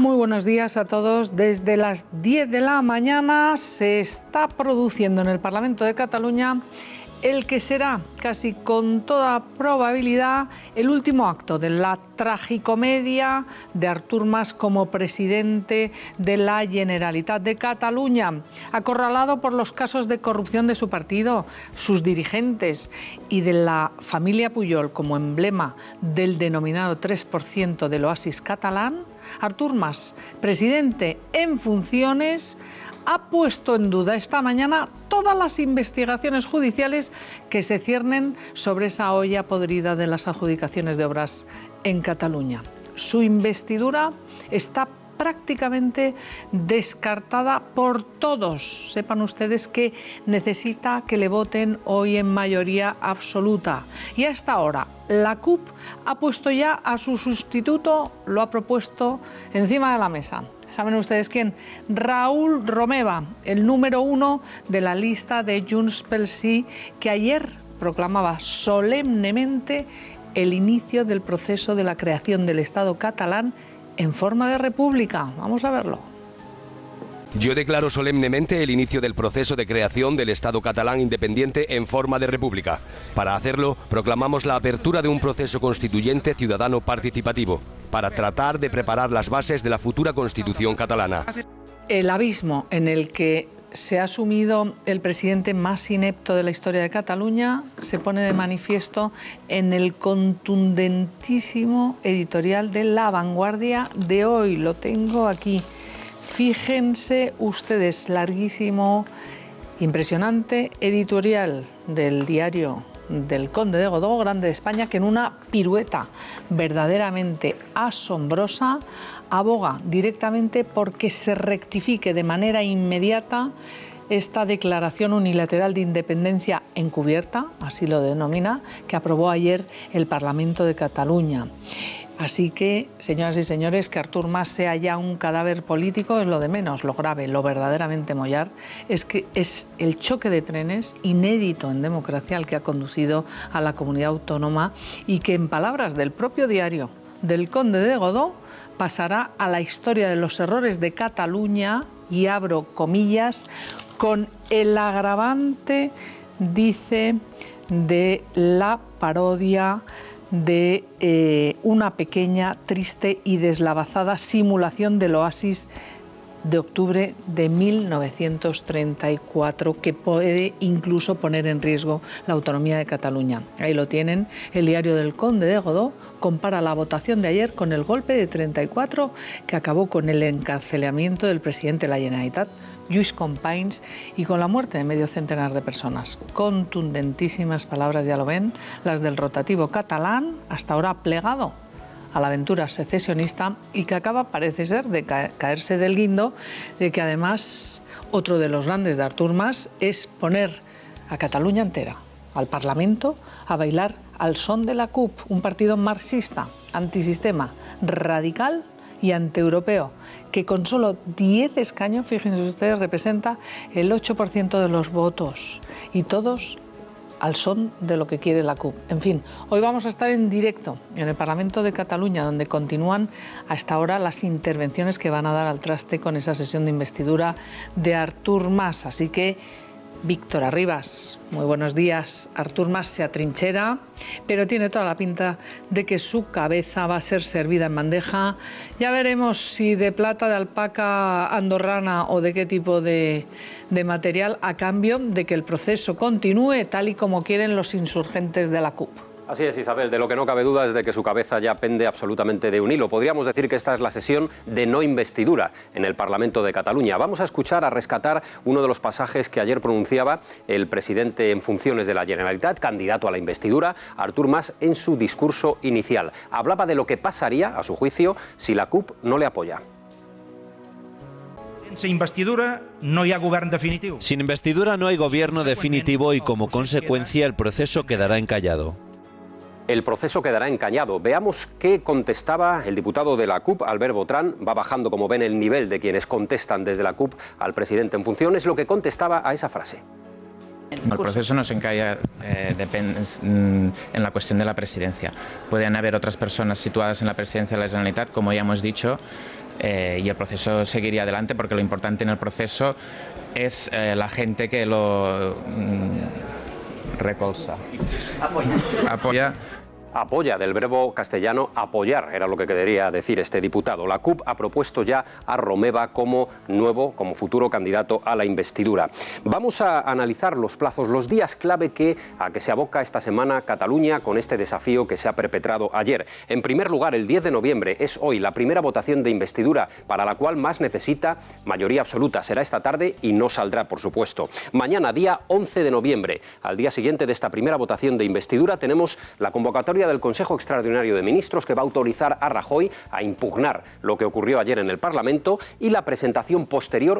Muy buenos días a todos. Desde las 10 de la mañana se está produciendo en el Parlamento de Cataluña el que será, casi con toda probabilidad, el último acto de la tragicomedia de Artur Mas como presidente de la Generalitat de Cataluña, acorralado por los casos de corrupción de su partido, sus dirigentes y de la familia Pujol como emblema del denominado 3% del oasis catalán. Artur Mas, presidente en funciones, ha puesto en duda esta mañana todas las investigaciones judiciales que se ciernen sobre esa olla podrida de las adjudicaciones de obras en Cataluña. Su investidura está prácticamente descartada por todos. Sepan ustedes que necesita que le voten hoy en mayoría absoluta. Y hasta ahora la CUP ha puesto ya a su sustituto, lo ha propuesto encima de la mesa. ¿Saben ustedes quién? Raül Romeva, el número 1 de la lista de Junts pel Sí, que ayer proclamaba solemnemente el inicio del proceso de la creación del Estado catalán en forma de república. Vamos a verlo. Yo declaro solemnemente el inicio del proceso de creación del Estado catalán independiente en forma de república. Para hacerlo, proclamamos la apertura de un proceso constituyente ciudadano participativo, para tratar de preparar las bases de la futura Constitución catalana. El abismo en el que se ha sumido el presidente más inepto de la historia de Cataluña se pone de manifiesto en el contundentísimo editorial de La Vanguardia de hoy. Lo tengo aquí. Fíjense ustedes, larguísimo, impresionante editorial del diario del Conde de Godó, Grande de España, que en una pirueta verdaderamente asombrosa aboga directamente porque se rectifique de manera inmediata esta declaración unilateral de independencia encubierta, así lo denomina, que aprobó ayer el Parlamento de Cataluña. Así que, señoras y señores, que Artur Mas sea ya un cadáver político es lo de menos. Lo grave, lo verdaderamente mollar, es que es el choque de trenes inédito en democracia al que ha conducido a la comunidad autónoma y que, en palabras del propio diario del Conde de Godó, pasará a la historia de los errores de Cataluña, y abro comillas, con el agravante, dice, de la parodia de una pequeña, triste y deslavazada simulación del oasis de octubre de 1934 que puede incluso poner en riesgo la autonomía de Cataluña. Ahí lo tienen, el diario del Conde de Godó compara la votación de ayer con el golpe de 34 que acabó con el encarcelamiento del presidente de la Generalitat, Lluís Companys, y con la muerte de medio centenar de personas. Contundentísimas palabras, ya lo ven, las del rotativo catalán, hasta ahora plegado a la aventura secesionista y que acaba, parece ser, de caerse del guindo, de que además otro de los grandes de Artur Mas es poner a Cataluña entera, al Parlamento, a bailar al son de la CUP, un partido marxista, antisistema, radical y antieuropeo, que con solo 10 escaños, fíjense ustedes, representa el 8% de los votos, y todos al son de lo que quiere la CUP. En fin, hoy vamos a estar en directo en el Parlamento de Cataluña, donde continúan hasta ahora las intervenciones que van a dar al traste con esa sesión de investidura de Artur Mas. Así que, Víctor Arribas, muy buenos días. Artur Mas se atrinchera, pero tiene toda la pinta de que su cabeza va a ser servida en bandeja. Ya veremos si de plata, de alpaca andorrana o de qué tipo de material, a cambio de que el proceso continúe tal y como quieren los insurgentes de la CUP. Así es, Isabel, de lo que no cabe duda es de que su cabeza ya pende absolutamente de un hilo. Podríamos decir que esta es la sesión de no investidura en el Parlamento de Cataluña. Vamos a escuchar, a rescatar uno de los pasajes que ayer pronunciaba el presidente en funciones de la Generalitat, candidato a la investidura, Artur Mas, en su discurso inicial. Hablaba de lo que pasaría, a su juicio, si la CUP no le apoya. Sin investidura no hay gobierno definitivo. Sin investidura no hay gobierno definitivo y como consecuencia el proceso quedará encallado. El proceso quedará encallado. Veamos qué contestaba el diputado de la CUP, Albert Botran. Va bajando, como ven, el nivel de quienes contestan desde la CUP al presidente en funciones. Lo que contestaba a esa frase. El proceso no se encalla en la cuestión de la presidencia. Pueden haber otras personas situadas en la presidencia de la Generalitat, como ya hemos dicho, y el proceso seguiría adelante, porque lo importante en el proceso es la gente que lo recolza. Apoya. Apoya, del verbo castellano apoyar, era lo que quería decir este diputado. La CUP ha propuesto ya a Romeva como futuro candidato a la investidura. Vamos a analizar los plazos, los días clave a que se aboca esta semana Cataluña con este desafío que se ha perpetrado ayer. En primer lugar, el 10 de noviembre es hoy la primera votación de investidura, para la cual más necesita mayoría absoluta. Será esta tarde y no saldrá, por supuesto. Mañana, día 11 de noviembre, al día siguiente de esta primera votación de investidura, tenemos la convocatoria del Consejo Extraordinario de Ministros, que va a autorizar a Rajoy a impugnar lo que ocurrió ayer en el Parlamento, y la presentación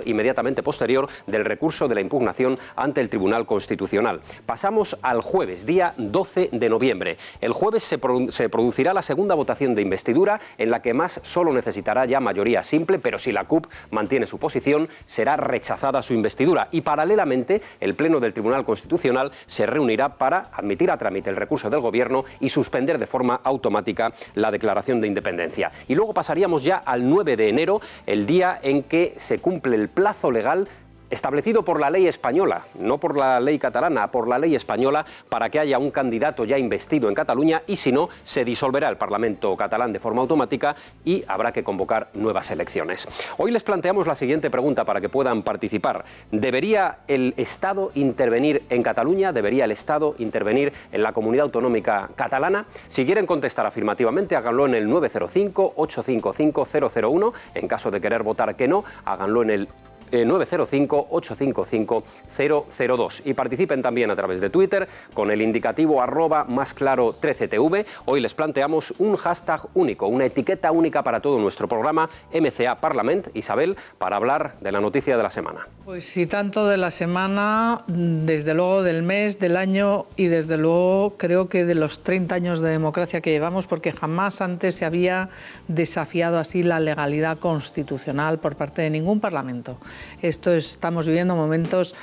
inmediatamente posterior, del recurso de la impugnación ante el Tribunal Constitucional. Pasamos al jueves, día 12 de noviembre. El jueves se producirá la segunda votación de investidura, en la que Mas solo necesitará ya mayoría simple, pero si la CUP mantiene su posición, será rechazada su investidura. Y paralelamente, el Pleno del Tribunal Constitucional se reunirá para admitir a trámite el recurso del Gobierno y suspender de forma automática la declaración de independencia. Y luego pasaríamos ya al 9 de enero, el día en que se cumple el plazo legal establecido por la ley española, no por la ley catalana, por la ley española, para que haya un candidato ya investido en Cataluña, y si no, se disolverá el Parlamento catalán de forma automática y habrá que convocar nuevas elecciones. Hoy les planteamos la siguiente pregunta para que puedan participar. ¿Debería el Estado intervenir en Cataluña? ¿Debería el Estado intervenir en la comunidad autonómica catalana? Si quieren contestar afirmativamente, háganlo en el 905-855-001. En caso de querer votar que no, háganlo en el 905-855-002. Y participen también a través de Twitter con el indicativo @másclaro13tv. Hoy les planteamos un hashtag único, una etiqueta única para todo nuestro programa MCA Parlament. Isabel, para hablar de la noticia de la semana. Pues sí, tanto de la semana, desde luego del mes, del año y desde luego creo que de los 30 años de democracia que llevamos, porque jamás antes se había desafiado así la legalidad constitucional por parte de ningún parlamento. Estamos viviendo momentos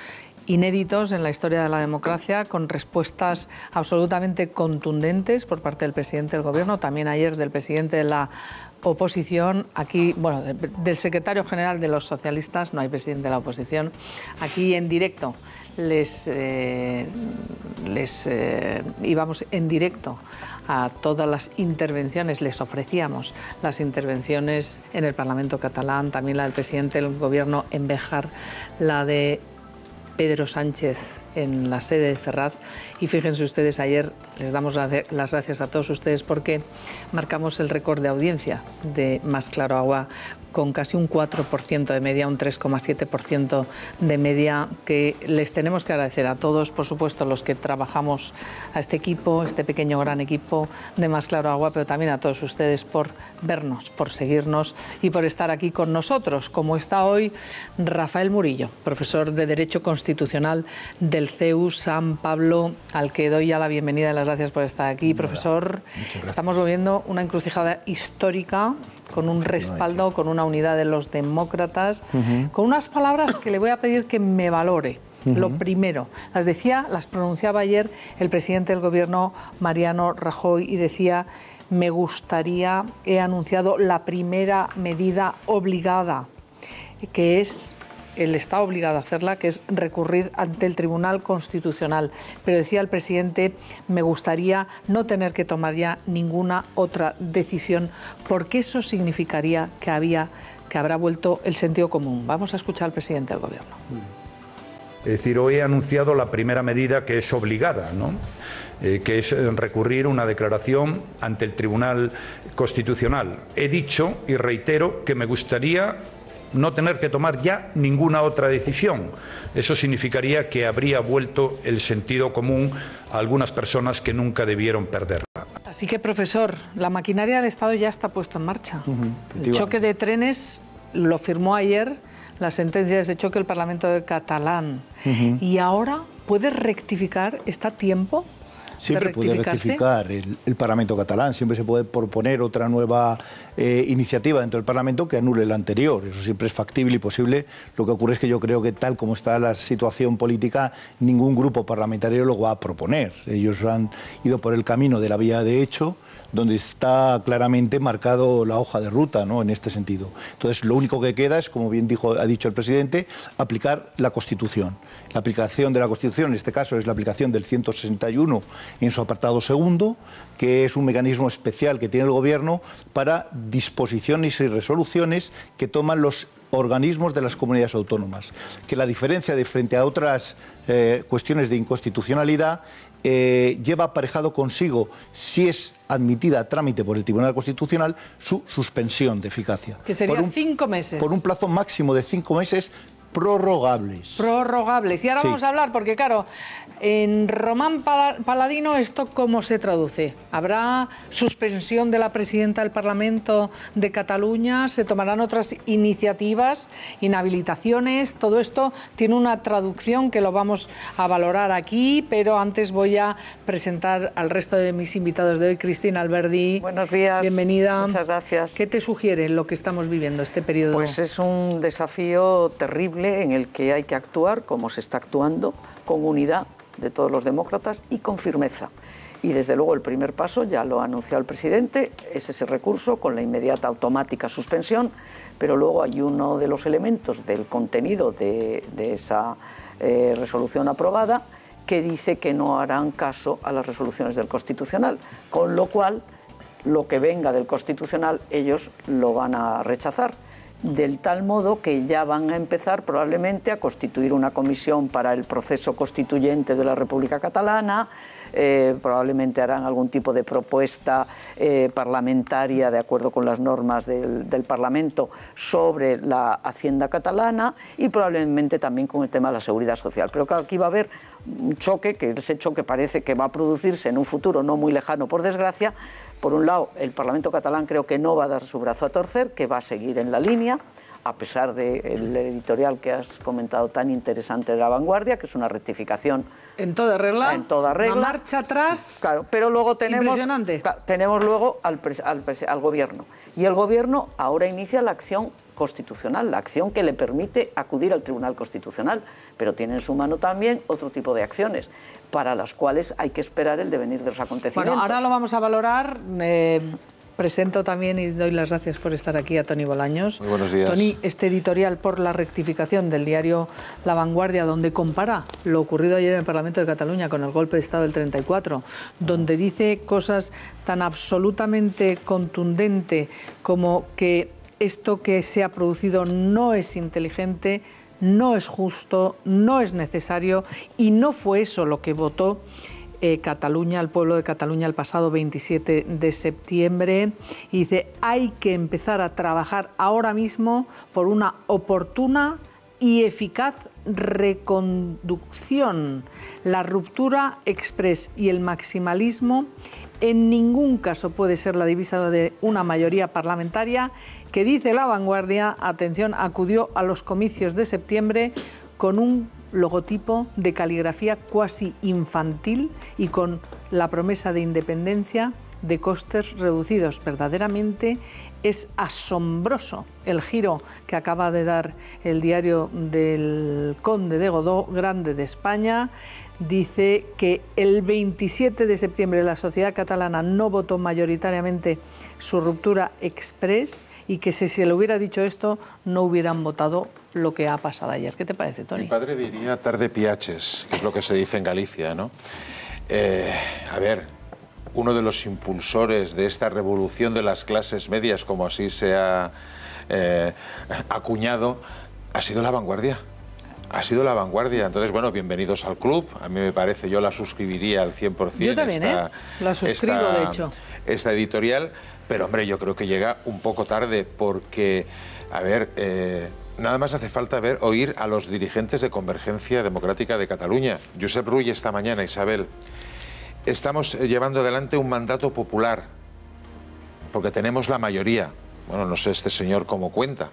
inéditos en la historia de la democracia, con respuestas absolutamente contundentes por parte del presidente del Gobierno, también ayer del presidente de la oposición, aquí, bueno, del secretario general de los socialistas, no hay presidente de la oposición, aquí en directo íbamos en directo a todas las intervenciones, les ofrecíamos las intervenciones en el Parlamento catalán, también la del presidente del Gobierno en Béjar, la de Pedro Sánchez en la sede de Ferraz, y fíjense ustedes, ayer les damos las gracias a todos ustedes porque marcamos el récord de audiencia de Más Claro Agua, con casi un 4% de media, un 3,7% de media, que les tenemos que agradecer a todos, por supuesto, los que trabajamos a este equipo, este pequeño gran equipo de Más Claro Agua, pero también a todos ustedes por vernos, por seguirnos y por estar aquí con nosotros, como está hoy Rafael Murillo, profesor de Derecho Constitucional del CEU San Pablo, al que doy ya la bienvenida y las gracias por estar aquí. Profesor, estamos viviendo una encrucijada histórica, con un respaldo, con una unidad de los demócratas, con unas palabras que le voy a pedir que me valore. Lo primero, las pronunciaba ayer el presidente del Gobierno, Mariano Rajoy, y decía: he anunciado la primera medida obligada, que es, él está obligado a hacerla, que es recurrir ante el Tribunal Constitucional. Pero decía el presidente: me gustaría no tener que tomar ya ninguna otra decisión, porque eso significaría que habrá vuelto el sentido común. Vamos a escuchar al presidente del Gobierno. Es decir, hoy he anunciado la primera medida que es obligada, ¿no? Que es recurrir una declaración ante el Tribunal Constitucional. He dicho y reitero que me gustaría no tener que tomar ya ninguna otra decisión. Eso significaría que habría vuelto el sentido común a algunas personas que nunca debieron perderla. Así que, profesor, la maquinaria del Estado ya está puesta en marcha. El choque de trenes lo firmó ayer, la sentencia de ese choque, el Parlamento catalán. Y ahora, ¿puede rectificar? ¿Está a tiempo Siempre puede rectificar el Parlamento catalán, siempre se puede proponer otra nueva iniciativa dentro del Parlamento que anule la anterior. Eso siempre es factible y posible. Lo que ocurre es que yo creo que tal como está la situación política, ningún grupo parlamentario lo va a proponer. Ellos han ido por el camino de la vía de hecho, donde está claramente marcado la hoja de ruta, ¿no?, en este sentido. Entonces, lo único que queda es, como bien ha dicho el presidente, aplicar la Constitución. La aplicación de la Constitución, en este caso, es la aplicación del 161 en su apartado segundo, que es un mecanismo especial que tiene el Gobierno para disposiciones y resoluciones que toman los organismos de las comunidades autónomas. Que la diferencia de frente a otras cuestiones de inconstitucionalidad lleva aparejado consigo, si es admitida a trámite por el Tribunal Constitucional, su suspensión de eficacia. Que sería 5 meses. Por un plazo máximo de 5 meses prorrogables. Prorrogables. Y ahora vamos a hablar, porque claro, en Román Paladino, ¿esto cómo se traduce? ¿Habrá suspensión de la presidenta del Parlamento de Cataluña? ¿Se tomarán otras iniciativas, inhabilitaciones? Todo esto tiene una traducción que lo vamos a valorar aquí, pero antes voy a presentar al resto de mis invitados de hoy. Cristina Alberdi. Buenos días. Bienvenida. Muchas gracias. ¿Qué te sugiere lo que estamos viviendo este periodo? Pues es un desafío terrible en el que hay que actuar, como se está actuando, con unidad de todos los demócratas y con firmeza. Y desde luego el primer paso, ya lo ha anunciado el presidente, es ese recurso con la inmediata automática suspensión, pero luego hay uno de los elementos del contenido de esa resolución aprobada que dice que no harán caso a las resoluciones del Constitucional, con lo cual lo que venga del Constitucional ellos lo van a rechazar. Del tal modo que ya van a empezar probablemente a constituir una comisión para el proceso constituyente de la República Catalana, probablemente harán algún tipo de propuesta parlamentaria de acuerdo con las normas del Parlamento sobre la Hacienda catalana y probablemente también con el tema de la seguridad social. Pero claro, aquí va a haber un choque, que ese choque parece que va a producirse en un futuro no muy lejano, por desgracia. Por un lado, el Parlamento catalán creo que no va a dar su brazo a torcer, que va a seguir en la línea, a pesar del editorial que has comentado tan interesante de La Vanguardia, que es una rectificación. En toda regla. En toda regla. Una marcha atrás. Claro, pero luego tenemos luego al Gobierno. Y el Gobierno ahora inicia la acción constitucional, la acción que le permite acudir al Tribunal Constitucional, pero tiene en su mano también otro tipo de acciones, para las cuales hay que esperar el devenir de los acontecimientos. Bueno, ahora lo vamos a valorar. Presento también y doy las gracias por estar aquí a Toni Bolaños. Muy buenos días. Toni, este editorial por la rectificación del diario La Vanguardia, donde compara lo ocurrido ayer en el Parlamento de Cataluña con el golpe de Estado del 34, donde dice cosas tan absolutamente contundentes como que esto que se ha producido no es inteligente, no es justo, no es necesario y no fue eso lo que votó Cataluña, el pueblo de Cataluña, el pasado 27 de septiembre. Y dice, hay que empezar a trabajar ahora mismo por una oportuna y eficaz reconducción. La ruptura express y el maximalismo en ningún caso puede ser la divisa de una mayoría parlamentaria que, dice La Vanguardia, atención, acudió a los comicios de septiembre con un logotipo de caligrafía cuasi infantil y con la promesa de independencia de costes reducidos. Verdaderamente es asombroso el giro que acaba de dar el diario del Conde de Godó, Grande de España. Dice que el 27 de septiembre la sociedad catalana no votó mayoritariamente su ruptura express y que si se le hubiera dicho esto no hubieran votado lo que ha pasado ayer. ¿Qué te parece, Toni? Mi padre diría tarde piaches, que es lo que se dice en Galicia, ¿no? A ver, uno de los impulsores de esta revolución de las clases medias, como así se ha acuñado, ha sido La Vanguardia. Ha sido La Vanguardia. Entonces, bueno, bienvenidos al club. A mí me parece, yo la suscribiría al 100%. Yo también, la suscribo, de hecho. Esta editorial, pero hombre, yo creo que llega un poco tarde porque, a ver, nada más hace falta oír a los dirigentes de Convergencia Democrática de Cataluña. Josep Rull esta mañana, Isabel. Estamos llevando adelante un mandato popular, porque tenemos la mayoría. Bueno, no sé este señor cómo cuenta.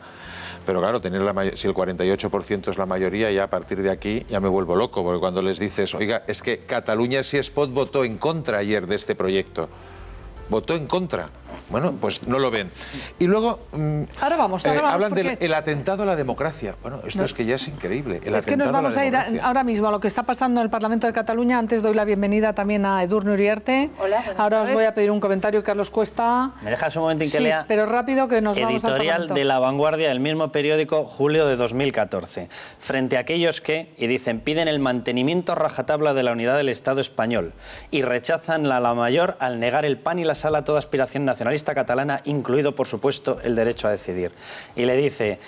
Pero claro, si el 48% es la mayoría, ya a partir de aquí ya me vuelvo loco, porque cuando les dices, oiga, es que Catalunya Sí es Pot votó en contra ayer de este proyecto. Votó en contra. Bueno, pues no lo ven. Y luego ahora vamos, hablan porque... del atentado a la democracia. Bueno, esto es que ya es increíble. Es que nos vamos a ir ahora mismo a lo que está pasando en el Parlamento de Cataluña. Antes doy la bienvenida también a Edurne Uriarte. Hola, ahora os voy a pedir un comentario, Carlos Cuesta. ¿Me dejas un momento en que lea? Pero rápido, que nos vamos al Parlamento. Editorial de La Vanguardia, el mismo periódico, julio de 2014. Frente a aquellos que, y dicen, piden el mantenimiento a rajatabla de la unidad del Estado español y rechazan la mayor al negar el pan y la sal a toda aspiración nacionalista catalana, incluido, por supuesto, el derecho a decidir. Y le dice,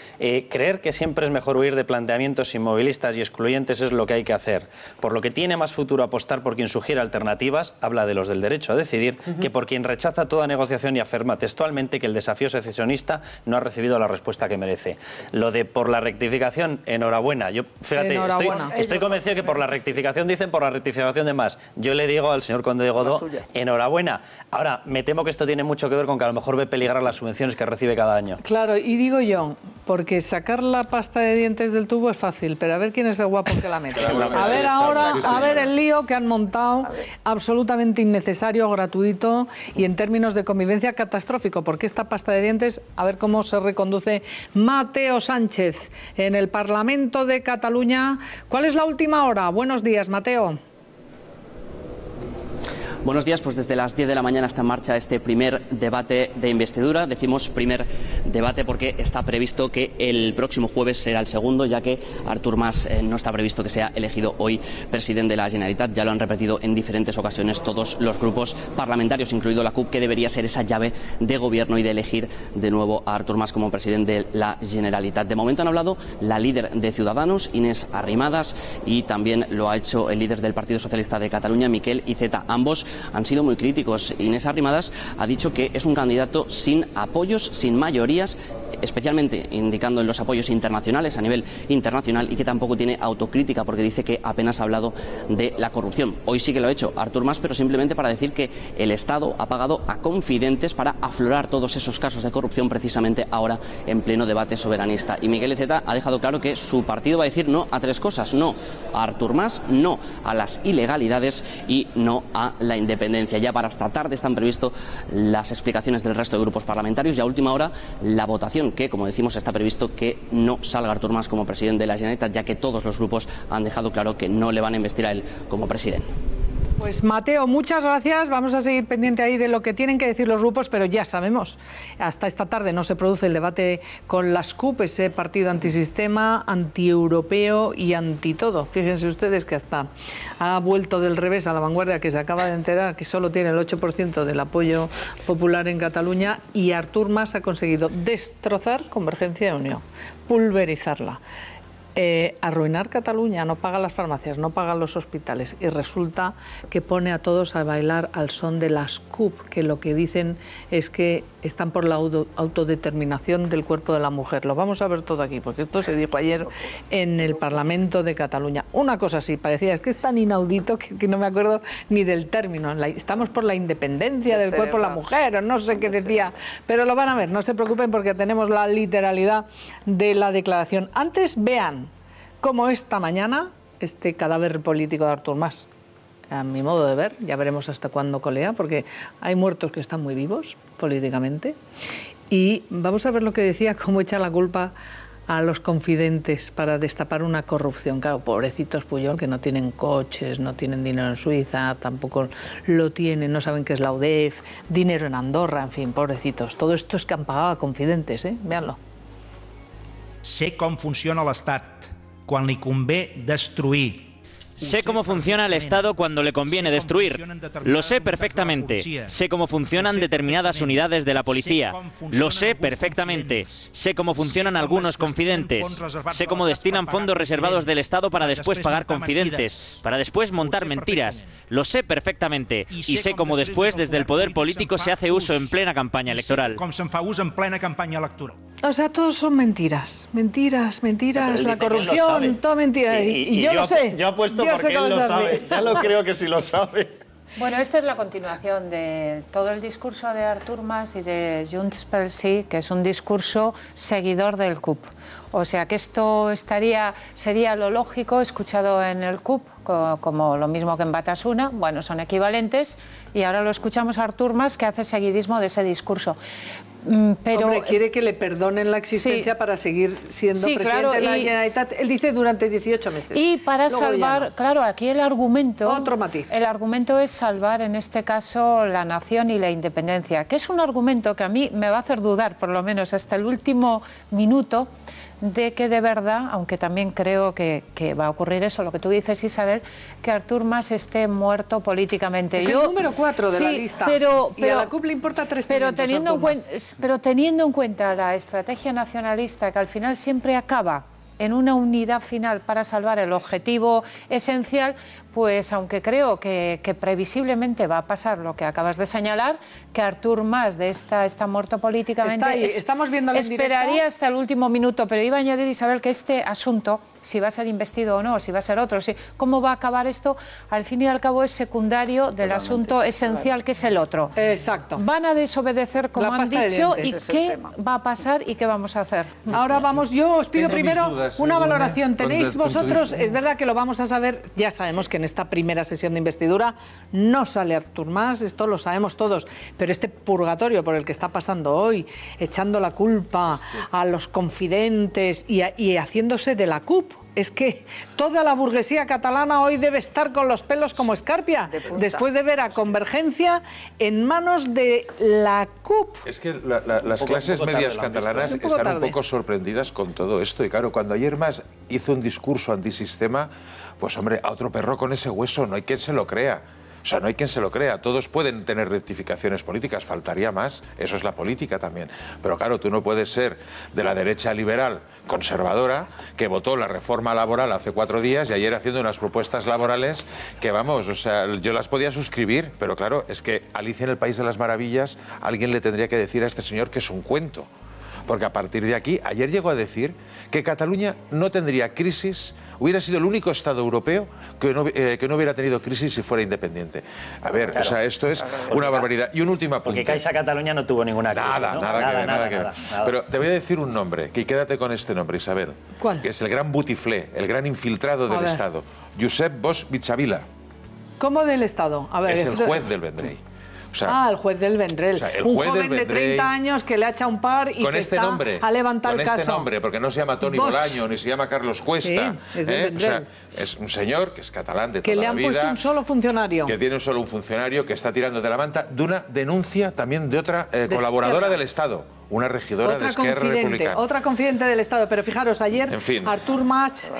creer que siempre es mejor huir de planteamientos inmovilistas y excluyentes es lo que hay que hacer. Por lo que tiene más futuro apostar por quien sugiere alternativas, habla de los del derecho a decidir, que por quien rechaza toda negociación y afirma textualmente que el desafío secesionista no ha recibido la respuesta que merece. Lo de por la rectificación, enhorabuena. Yo, fíjate, estoy convencido que por la rectificación dicen por la rectificación de más. Yo le digo al señor Conde de Godó, enhorabuena. Ahora, me temo que esto tiene mucho que ver con que a lo mejor ve peligrar las subvenciones que recibe cada año. Claro, y digo yo, porque sacar la pasta de dientes del tubo es fácil, pero a ver quién es el guapo que la mete. A ver ahora, a ver el lío que han montado, absolutamente innecesario, gratuito y en términos de convivencia catastrófico, porque esta pasta de dientes, a ver cómo se reconduce Mateo Sánchez en el Parlamento de Cataluña. ¿Cuál es la última hora? Buenos días, Mateo. Buenos días, pues desde las 10 de la mañana está en marcha este primer debate de investidura. Decimos primer debate porque está previsto que el próximo jueves será el segundo, ya que Artur Mas no está previsto que sea elegido hoy presidente de la Generalitat. Ya lo han repetido en diferentes ocasiones todos los grupos parlamentarios, incluido la CUP, que debería ser esa llave de gobierno y de elegir de nuevo a Artur Mas como presidente de la Generalitat. De momento han hablado la líder de Ciudadanos, Inés Arrimadas, y también lo ha hecho el líder del Partido Socialista de Cataluña, Miquel Iceta. Ambos han sido muy críticos. Inés Arrimadas ha dicho que es un candidato sin apoyos, sin mayorías, especialmente indicando en los apoyos internacionales, a nivel internacional, y que tampoco tiene autocrítica porque dice que apenas ha hablado de la corrupción. Hoy sí que lo ha hecho Artur Mas, pero simplemente para decir que el Estado ha pagado a confidentes para aflorar todos esos casos de corrupción precisamente ahora en pleno debate soberanista. Y Miquel Iceta ha dejado claro que su partido va a decir no a tres cosas: no a Artur Mas, no a las ilegalidades y no a la independencia. Ya para esta tarde están previstas las explicaciones del resto de grupos parlamentarios y a última hora la votación, que, como decimos, está previsto que no salga Artur Mas como presidente de la Generalitat, ya que todos los grupos han dejado claro que no le van a investir a él como presidente. Pues Mateo, muchas gracias. Vamos a seguir pendiente ahí de lo que tienen que decir los grupos, pero ya sabemos, hasta esta tarde no se produce el debate con las CUP, ese partido antisistema, antieuropeo y antitodo. Fíjense ustedes que hasta ha vuelto del revés a La Vanguardia, que se acaba de enterar que solo tiene el 8% del apoyo popular en Cataluña, y Artur Mas ha conseguido destrozar Convergencia y Unió, pulverizarla. Arruinar Cataluña, no paga las farmacias, no paga los hospitales, y resulta que pone a todos a bailar al son de las CUP, que lo que dicen es que están por la autodeterminación del cuerpo de la mujer. Lo vamos a ver todo aquí, porque esto se dijo ayer en el Parlamento de Cataluña. Una cosa así, parecía, es que es tan inaudito que no me acuerdo ni del término. Estamos por la independencia del cuerpo de la mujer, o no sé qué decía, pero lo van a ver, no se preocupen porque tenemos la literalidad de la declaración. Antes, vean cómo esta mañana este cadáver político de Artur Mas, a mi modo de ver, ya veremos hasta cuándo colea, porque hay muertos que están muy vivos políticamente, y vamos a ver lo que decía, cómo echa la culpa a los confidentes para destapar una corrupción. Claro, pobrecitos Pujol, que no tienen coches, no tienen dinero en Suiza, tampoco lo tienen, no saben qué es la UDEF, dinero en Andorra, en fin, pobrecitos. Todo esto es que han pagado a confidentes, véanlo. Sé com funciona l'Estat quan li convé destruir. Sé cómo funciona el Estado cuando le conviene destruir. Lo sé perfectamente. Sé cómo funcionan determinadas unidades de la policía. Lo sé perfectamente. Sé cómo funcionan algunos confidentes. Sé cómo destinan fondos reservados del Estado para después pagar confidentes, para después montar mentiras. Lo sé perfectamente. Y sé cómo después, desde el poder político, se hace uso en plena campaña electoral. O sea, todos son mentiras, mentiras, mentiras, la corrupción, todo mentira. Y yo lo sé. Yo apuesto porque él lo sabe. Ya lo creo que sí lo sabe. Bueno, esta es la continuación de todo el discurso de Artur Mas y de Junts pel Sí, que es un discurso seguidor del CUP. O sea que esto sería lo lógico escuchado en el CUP, como lo mismo que en Batasuna, bueno, son equivalentes, y ahora lo escuchamos a Artur Mas, que hace seguidismo de ese discurso. Pero hombre, quiere que le perdonen la existencia para seguir siendo presidente de la Generalitat. Él dice durante 18 meses. Y para salvar, claro, aquí el argumento... Otro matiz. El argumento es salvar, en este caso, la nación y la independencia, que es un argumento que a mí me va a hacer dudar, por lo menos hasta el último minuto, de que de verdad, aunque también creo que va a ocurrir eso, lo que tú dices, Isabel, que Artur Mas esté muerto políticamente. Es el número 4 de la lista, y a la CUP le importa 3 pero teniendo en cuenta la estrategia nacionalista, que al final siempre acaba en una unidad final para salvar el objetivo esencial, pues aunque creo que previsiblemente va a pasar lo que acabas de señalar, que Artur Mas está muerto políticamente, estamos viendo esperaría hasta el último minuto, pero iba a añadir, Isabel, que este asunto, si va a ser investido o no, si va a ser otro, cómo va a acabar esto, al fin y al cabo es secundario del asunto esencial, que es el otro. Exacto. Van a desobedecer, como han dicho, y qué va a pasar y qué vamos a hacer. Ahora vamos, yo os pido primero una valoración. Tenéis vosotros, es verdad que lo vamos a saber, ya sabemos que en esta primera sesión de investidura no sale Artur Mas, esto lo sabemos todos, pero este purgatorio por el que está pasando hoy, echando la culpa a los confidentes y haciéndose de la CUP, es que toda la burguesía catalana hoy debe estar con los pelos como escarpia, después de ver a Convergencia en manos de la CUP. Es que las clases medias catalanas están un poco sorprendidas con todo esto. Y claro, cuando ayer Mas hizo un discurso antisistema, pues hombre, a otro perro con ese hueso, no hay quien se lo crea. O sea, no hay quien se lo crea. Todos pueden tener rectificaciones políticas, faltaría más. Eso es la política también. Pero claro, tú no puedes ser de la derecha liberal conservadora que votó la reforma laboral hace 4 días y ayer haciendo unas propuestas laborales que, vamos, o sea, yo las podía suscribir, pero claro, es que Alicia en el País de las Maravillas, alguien le tendría que decir a este señor que es un cuento. Porque a partir de aquí, ayer llegó a decir que Cataluña no tendría crisis, hubiera sido el único Estado europeo que no hubiera tenido crisis si fuera independiente. A ver, claro, o sea, esto es una barbaridad. Y un último apunte. Porque Caixa Cataluña no tuvo ninguna crisis, nada que ver. Pero te voy a decir un nombre, que quédate con este nombre, Isabel. ¿Cuál? Que es el gran butiflé, el gran infiltrado del Estado. Josep Bosch Mitjavila. ¿Cómo del Estado? A ver, es el juez del Vendrell. O sea, el juez del Vendrell. O sea, un joven de 30 años que le ha echado un par y con que este está nombre, a levantar el caso. Con este nombre, porque no se llama Toni Bolaño, ni se llama Carlos Cuesta. Sí, es del Vendrell. O sea, es un señor que es catalán de que toda le han la vida. Puesto un solo funcionario. Que tiene solo un funcionario que está tirando de la manta de una denuncia también de otra colaboradora del Estado. Una regidora de Esquerra Republicana. Otra confidente del Estado. Pero fijaros, ayer Artur Mas,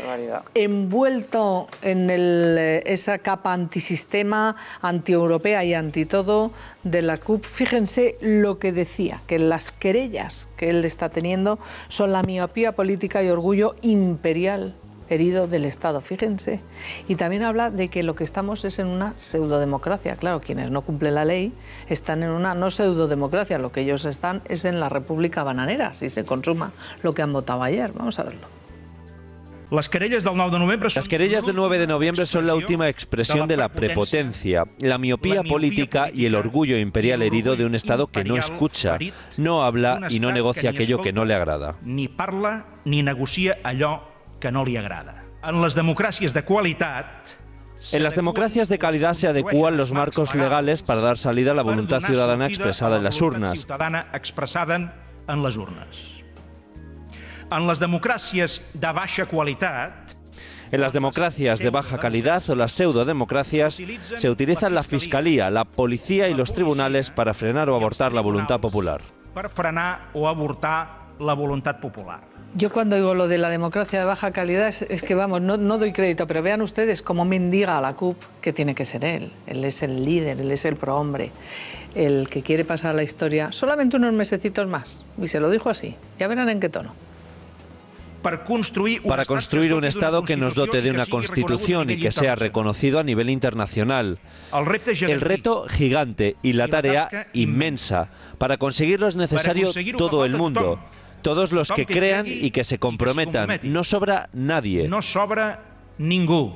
envuelto en esa capa antisistema, antieuropea y antitodo de la CUP, fíjense lo que decía, que las querellas que él está teniendo son la miopía política y orgullo imperial herido del Estado, fíjense. Y también habla de que lo que estamos es en una pseudodemocracia. Claro, quienes no cumplen la ley están en una no pseudodemocracia, lo que ellos están es en la República Bananera, si se consuma lo que han votado ayer. Vamos a verlo. Las querellas del 9 de noviembre son la última expresión de la prepotencia, la miopía política y el orgullo imperial herido de un Estado que no escucha, no habla y no negocia aquello que no le agrada. Ni parla ni negocia allò que no li agrada. En las democracias de calidad... En las democracias de calidad se adecúan los marcos legales para dar salida a la voluntad ciudadana expresada en las urnas. En las democracias de baja calidad... En las democracias de baja calidad o las pseudodemocracias se utilizan la fiscalía, la policía y los tribunales para frenar o abortar la voluntad popular. Para frenar o abortar la voluntad popular. Yo cuando digo lo de la democracia de baja calidad es que, vamos, no doy crédito, pero vean ustedes cómo mendiga a la CUP, que tiene que ser él. Él es el líder, él es el prohombre, el que quiere pasar a la historia solamente unos mesecitos más. Y se lo dijo así, ya verán en qué tono. Para construir un Estado que nos dote de una Constitución y que sea reconocido a nivel internacional. El reto gigante y la tarea inmensa. Para conseguirlo es necesario todo el mundo. Todos los que crean y que se comprometan. No sobra nadie. No sobra ningú.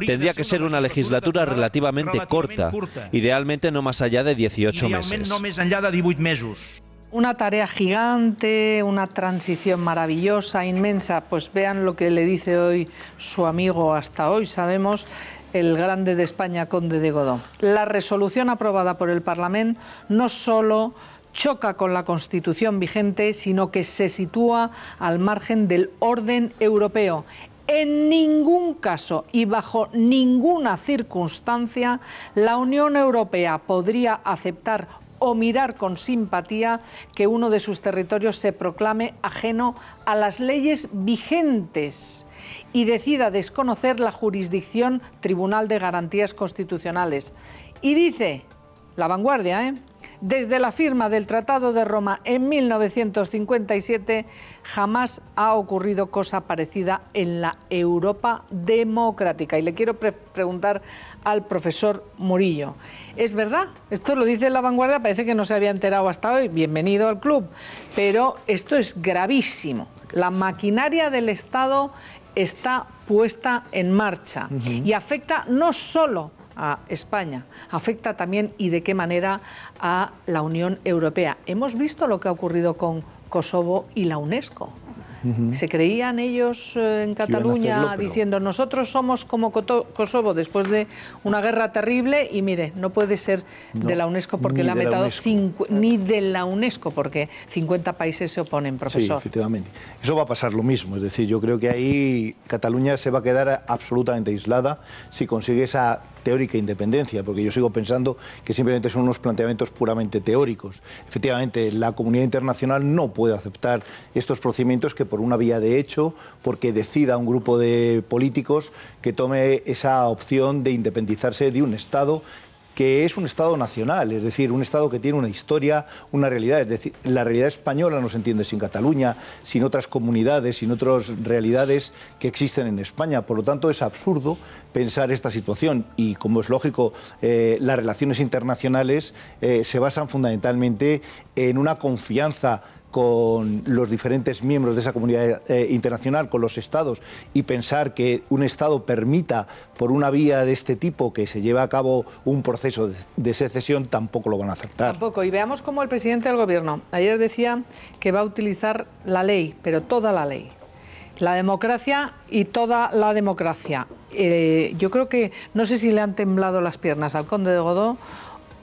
Tendría que ser una legislatura relativamente corta, idealmente no más allá de 18 meses. Una tarea gigante, una transición maravillosa, inmensa. Pues vean lo que le dice hoy su amigo, hasta hoy sabemos, el grande de España, Conde de Godó. La resolución aprobada por el Parlamento no solo choca con la Constitución vigente, sino que se sitúa al margen del orden europeo. En ningún caso y bajo ninguna circunstancia la Unión Europea podría aceptar o mirar con simpatía que uno de sus territorios se proclame ajeno a las leyes vigentes y decida desconocer la jurisdicción Tribunal de Garantías Constitucionales. Y dice La Vanguardia, desde la firma del Tratado de Roma en 1957 jamás ha ocurrido cosa parecida en la Europa democrática. Y le quiero preguntar al profesor Murillo, ¿es verdad? Esto lo dice La Vanguardia, parece que no se había enterado hasta hoy, bienvenido al club, pero esto es gravísimo. La maquinaria del Estado está puesta en marcha y afecta no solo a España, afecta también y de qué manera a la Unión Europea. Hemos visto lo que ha ocurrido con Kosovo y la UNESCO. Se creían ellos en Cataluña diciendo nosotros somos como Kosovo después de una guerra terrible y mire, no puede ser de la UNESCO porque le ha metido ni de la UNESCO porque 50 países se oponen, profesor. Sí, efectivamente. Eso va a pasar lo mismo, es decir, yo creo que ahí Cataluña se va a quedar absolutamente aislada si consigue esa teórica independencia, porque yo sigo pensando que simplemente son unos planteamientos puramente teóricos. Efectivamente, la comunidad internacional no puede aceptar estos procedimientos que por una vía de hecho, porque decida un grupo de políticos que tome esa opción de independizarse de un Estado que es un Estado nacional, es decir, un Estado que tiene una historia, una realidad. Es decir, la realidad española no se entiende sin Cataluña, sin otras comunidades, sin otras realidades que existen en España. Por lo tanto, es absurdo pensar esta situación y, como es lógico, las relaciones internacionales se basan fundamentalmente en una confianza con los diferentes miembros de esa comunidad internacional, con los estados, y pensar que un estado permita por una vía de este tipo que se lleve a cabo un proceso de secesión, tampoco lo van a aceptar. Tampoco. Y veamos cómo el presidente del gobierno ayer decía que va a utilizar la ley, pero toda la ley. La democracia y toda la democracia. Yo creo que, no sé si le han temblado las piernas al Conde de Godó,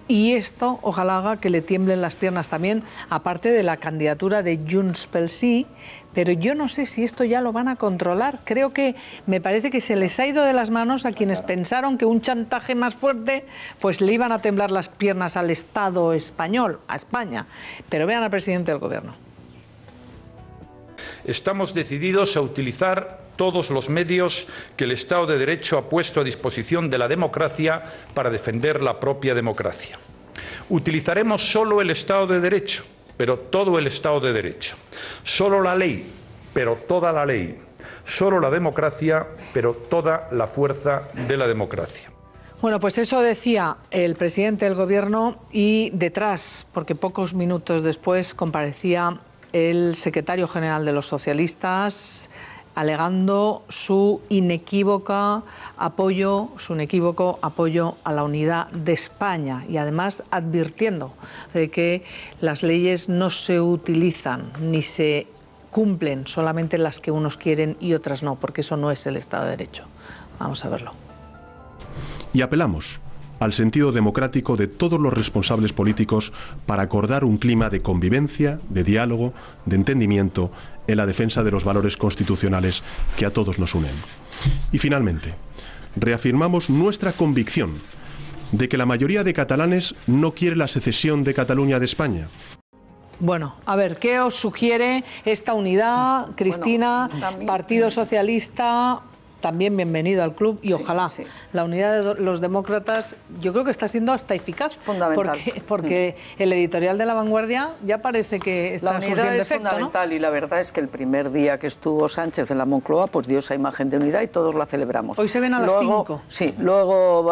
y esto ojalá haga que le tiemblen las piernas también, aparte de la candidatura de Junts pel Sí, pero yo no sé si esto ya lo van a controlar. Creo que me parece que se les ha ido de las manos a quienes pensaron que un chantaje más fuerte pues le iban a temblar las piernas al Estado español, a España. Pero vean al presidente del gobierno. Estamos decididos a utilizar todos los medios que el Estado de Derecho ha puesto a disposición de la democracia para defender la propia democracia. Utilizaremos solo el Estado de Derecho, pero todo el Estado de Derecho. Solo la ley, pero toda la ley. Solo la democracia, pero toda la fuerza de la democracia. Bueno, pues eso decía el presidente del gobierno y detrás, porque pocos minutos después comparecía el secretario general de los socialistas, alegando su inequívoco apoyo a la unidad de España y además advirtiendo de que las leyes no se utilizan ni se cumplen solamente las que unos quieren y otras no, porque eso no es el Estado de Derecho. Vamos a verlo. Y apelamos al sentido democrático de todos los responsables políticos para acordar un clima de convivencia, de diálogo, de entendimiento en la defensa de los valores constitucionales que a todos nos unen. Y finalmente, reafirmamos nuestra convicción de que la mayoría de catalanes no quiere la secesión de Cataluña de España. Bueno, a ver, ¿qué os sugiere esta unidad, Cristina, Partido Socialista? También bienvenido al club y ojalá la unidad de los demócratas, yo creo que está siendo hasta eficaz. Fundamental. Porque el editorial de La Vanguardia ya parece que está surgiendo efecto, ¿no? La unidad es fundamental y la verdad es que el primer día que estuvo Sánchez en la Moncloa, pues dio esa imagen de unidad y todos la celebramos. Hoy se ven a las 5. Sí, luego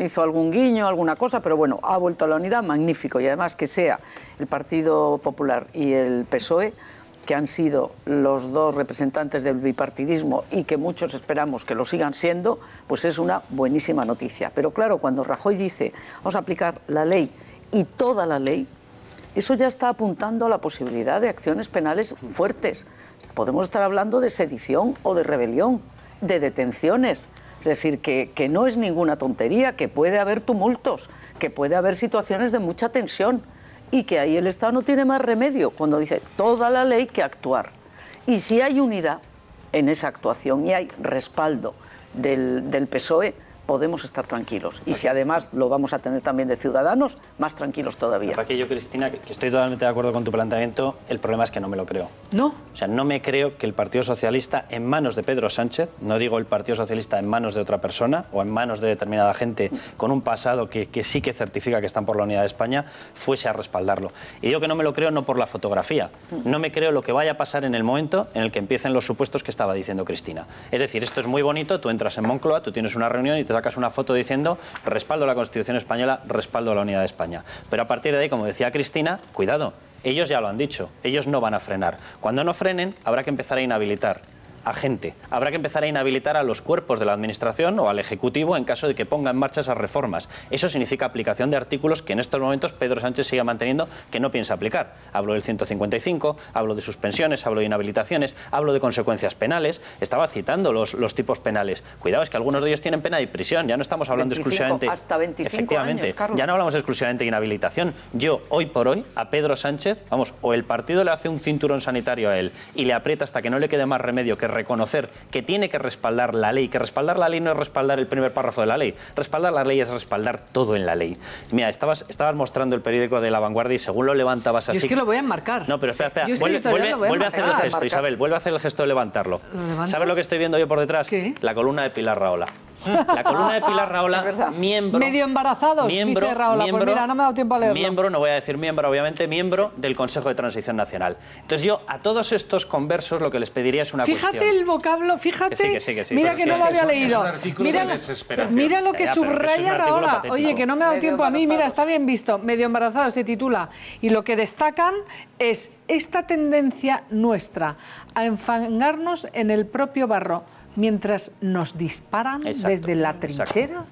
hizo algún guiño, alguna cosa, pero bueno, ha vuelto a la unidad, magnífico. Y además que sea el Partido Popular y el PSOE que han sido los dos representantes del bipartidismo y que muchos esperamos que lo sigan siendo, pues es una buenísima noticia. Pero claro, cuando Rajoy dice vamos a aplicar la ley y toda la ley, eso ya está apuntando a la posibilidad de acciones penales fuertes. Podemos estar hablando de sedición o de rebelión, de detenciones. Es decir, que no es ninguna tontería, que puede haber tumultos, que puede haber situaciones de mucha tensión y que ahí el Estado no tiene más remedio cuando dice toda la ley que actuar. Y si hay unidad en esa actuación y hay respaldo del PSOE, podemos estar tranquilos. Y si además lo vamos a tener también de Ciudadanos, más tranquilos todavía. Para que yo, Cristina, que estoy totalmente de acuerdo con tu planteamiento, el problema es que no me lo creo. ¿No? O sea, no me creo que el Partido Socialista, en manos de Pedro Sánchez, no digo el Partido Socialista en manos de otra persona o en manos de determinada gente con un pasado que sí que certifica que están por la unidad de España, fuese a respaldarlo. Y digo que no me lo creo no por la fotografía, no me creo lo que vaya a pasar en el momento en el que empiecen los supuestos que estaba diciendo Cristina. Es decir, esto es muy bonito, tú entras en Moncloa, tú tienes una reunión y te sacas una foto diciendo respaldo a la Constitución española, respaldo a la unidad de España. Pero a partir de ahí, como decía Cristina, cuidado, ellos ya lo han dicho, ellos no van a frenar. Cuando no frenen, habrá que empezar a inhabilitar a gente. Habrá que empezar a inhabilitar a los cuerpos de la Administración o al Ejecutivo en caso de que ponga en marcha esas reformas. Eso significa aplicación de artículos que en estos momentos Pedro Sánchez sigue manteniendo que no piensa aplicar. Hablo del 155, hablo de suspensiones, hablo de inhabilitaciones, hablo de consecuencias penales. Estaba citando los tipos penales. Cuidado, es que algunos de ellos tienen pena de prisión. Ya no estamos hablando 25, exclusivamente... hasta 25 efectivamente, años, Carlos. Ya no hablamos exclusivamente de inhabilitación. Yo, hoy por hoy, a Pedro Sánchez, vamos, o el partido le hace un cinturón sanitario a él y le aprieta hasta que no le quede más remedio que reconocer que tiene que respaldar la ley, que respaldar la ley no es respaldar el primer párrafo de la ley, respaldar la ley es respaldar todo en la ley. Mira, estabas mostrando el periódico de La Vanguardia y según lo levantabas así... Yo es que lo voy a enmarcar. No, pero espera, vuelve a hacer el gesto, Isabel, vuelve a hacer el gesto de levantarlo. ¿Sabes lo que estoy viendo yo por detrás? ¿Qué? La columna de Pilar Rahola. La columna de Pilar Rahola, miembro... Medio embarazados, dice Rahola. Pues mira, no me ha dado tiempo a leerlo. Miembro, no voy a decir miembro, obviamente, miembro del Consejo de Transición Nacional. Entonces yo, a todos estos conversos, lo que les pediría es una cuestión. Fíjate el vocablo, fíjate. Que sí, mira que no lo había leído. Mira lo que Ya, pero subraya Rahola. patético. Oye, que no me ha dado tiempo a mí. Mira, está bien visto. Medio embarazado se titula. Y lo que destacan es esta tendencia nuestra a enfangarnos en el propio barro mientras nos disparan desde la trinchera.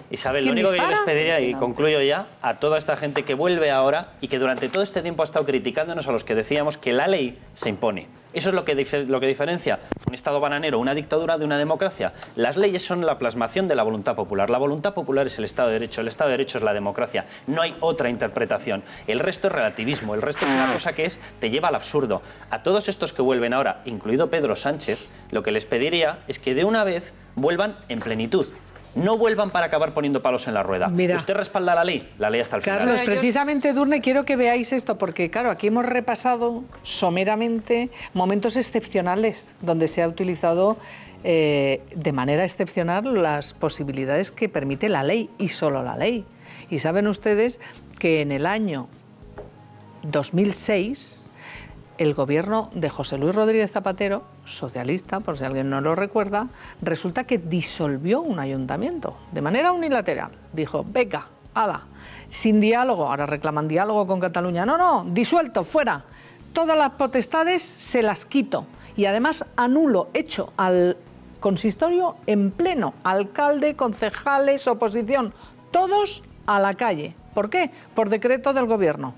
Isabel, lo único que yo les pediría, y concluyo ya, a toda esta gente que vuelve ahora y que durante todo este tiempo ha estado criticándonos a los que decíamos que la ley se impone. Eso es lo que diferencia un Estado bananero, una dictadura de una democracia. Las leyes son la plasmación de la voluntad popular. La voluntad popular es el Estado de Derecho, el Estado de Derecho es la democracia. No hay otra interpretación. El resto es relativismo, el resto es una cosa que te lleva al absurdo. A todos estos que vuelven ahora, incluido Pedro Sánchez, lo que les pediría es que de una vez vuelvan en plenitud. No vuelvan para acabar poniendo palos en la rueda. Mira, usted respalda la ley hasta el final. Carlos, precisamente, Edurne, quiero que veáis esto, porque claro, aquí hemos repasado someramente momentos excepcionales donde se ha utilizado de manera excepcional las posibilidades que permite la ley y solo la ley. Y saben ustedes que en el año 2006 el gobierno de José Luis Rodríguez Zapatero, socialista, por si alguien no lo recuerda, resulta que disolvió un ayuntamiento de manera unilateral. Dijo, venga, ala, sin diálogo, ahora reclaman diálogo con Cataluña. No, disuelto, fuera. Todas las potestades se las quito y además anulo, echo al consistorio en pleno, alcalde, concejales, oposición, todos a la calle. ¿Por qué? Por decreto del gobierno.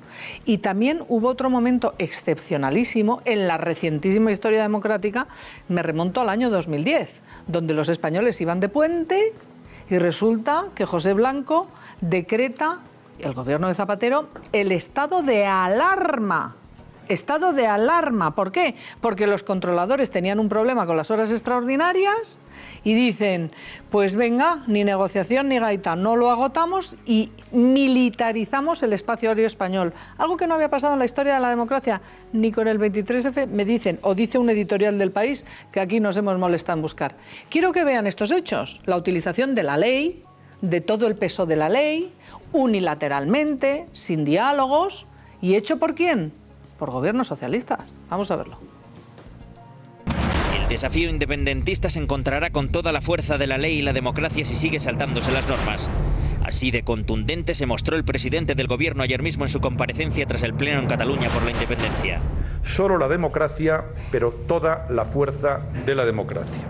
Y también hubo otro momento excepcionalísimo en la recientísima historia democrática, me remonto al año 2010, donde los españoles iban de puente y resulta que José Blanco decreta, el gobierno de Zapatero, el estado de alarma. Estado de alarma. ¿Por qué? Porque los controladores tenían un problema con las horas extraordinarias y dicen, pues venga, ni negociación ni gaita, no lo agotamos y militarizamos el espacio aéreo español. Algo que no había pasado en la historia de la democracia, ni con el 23F, me dicen, o dice un editorial del País, que aquí nos hemos molestado en buscar. Quiero que vean estos hechos, la utilización de la ley, de todo el peso de la ley, unilateralmente, sin diálogos, y hecho ¿por quién? Por gobiernos socialistas. Vamos a verlo. El desafío independentista se encontrará con toda la fuerza de la ley y la democracia si sigue saltándose las normas. Así de contundente se mostró el presidente del Gobierno ayer mismo en su comparecencia tras el pleno en Cataluña por la independencia. Solo la democracia, pero toda la fuerza de la democracia.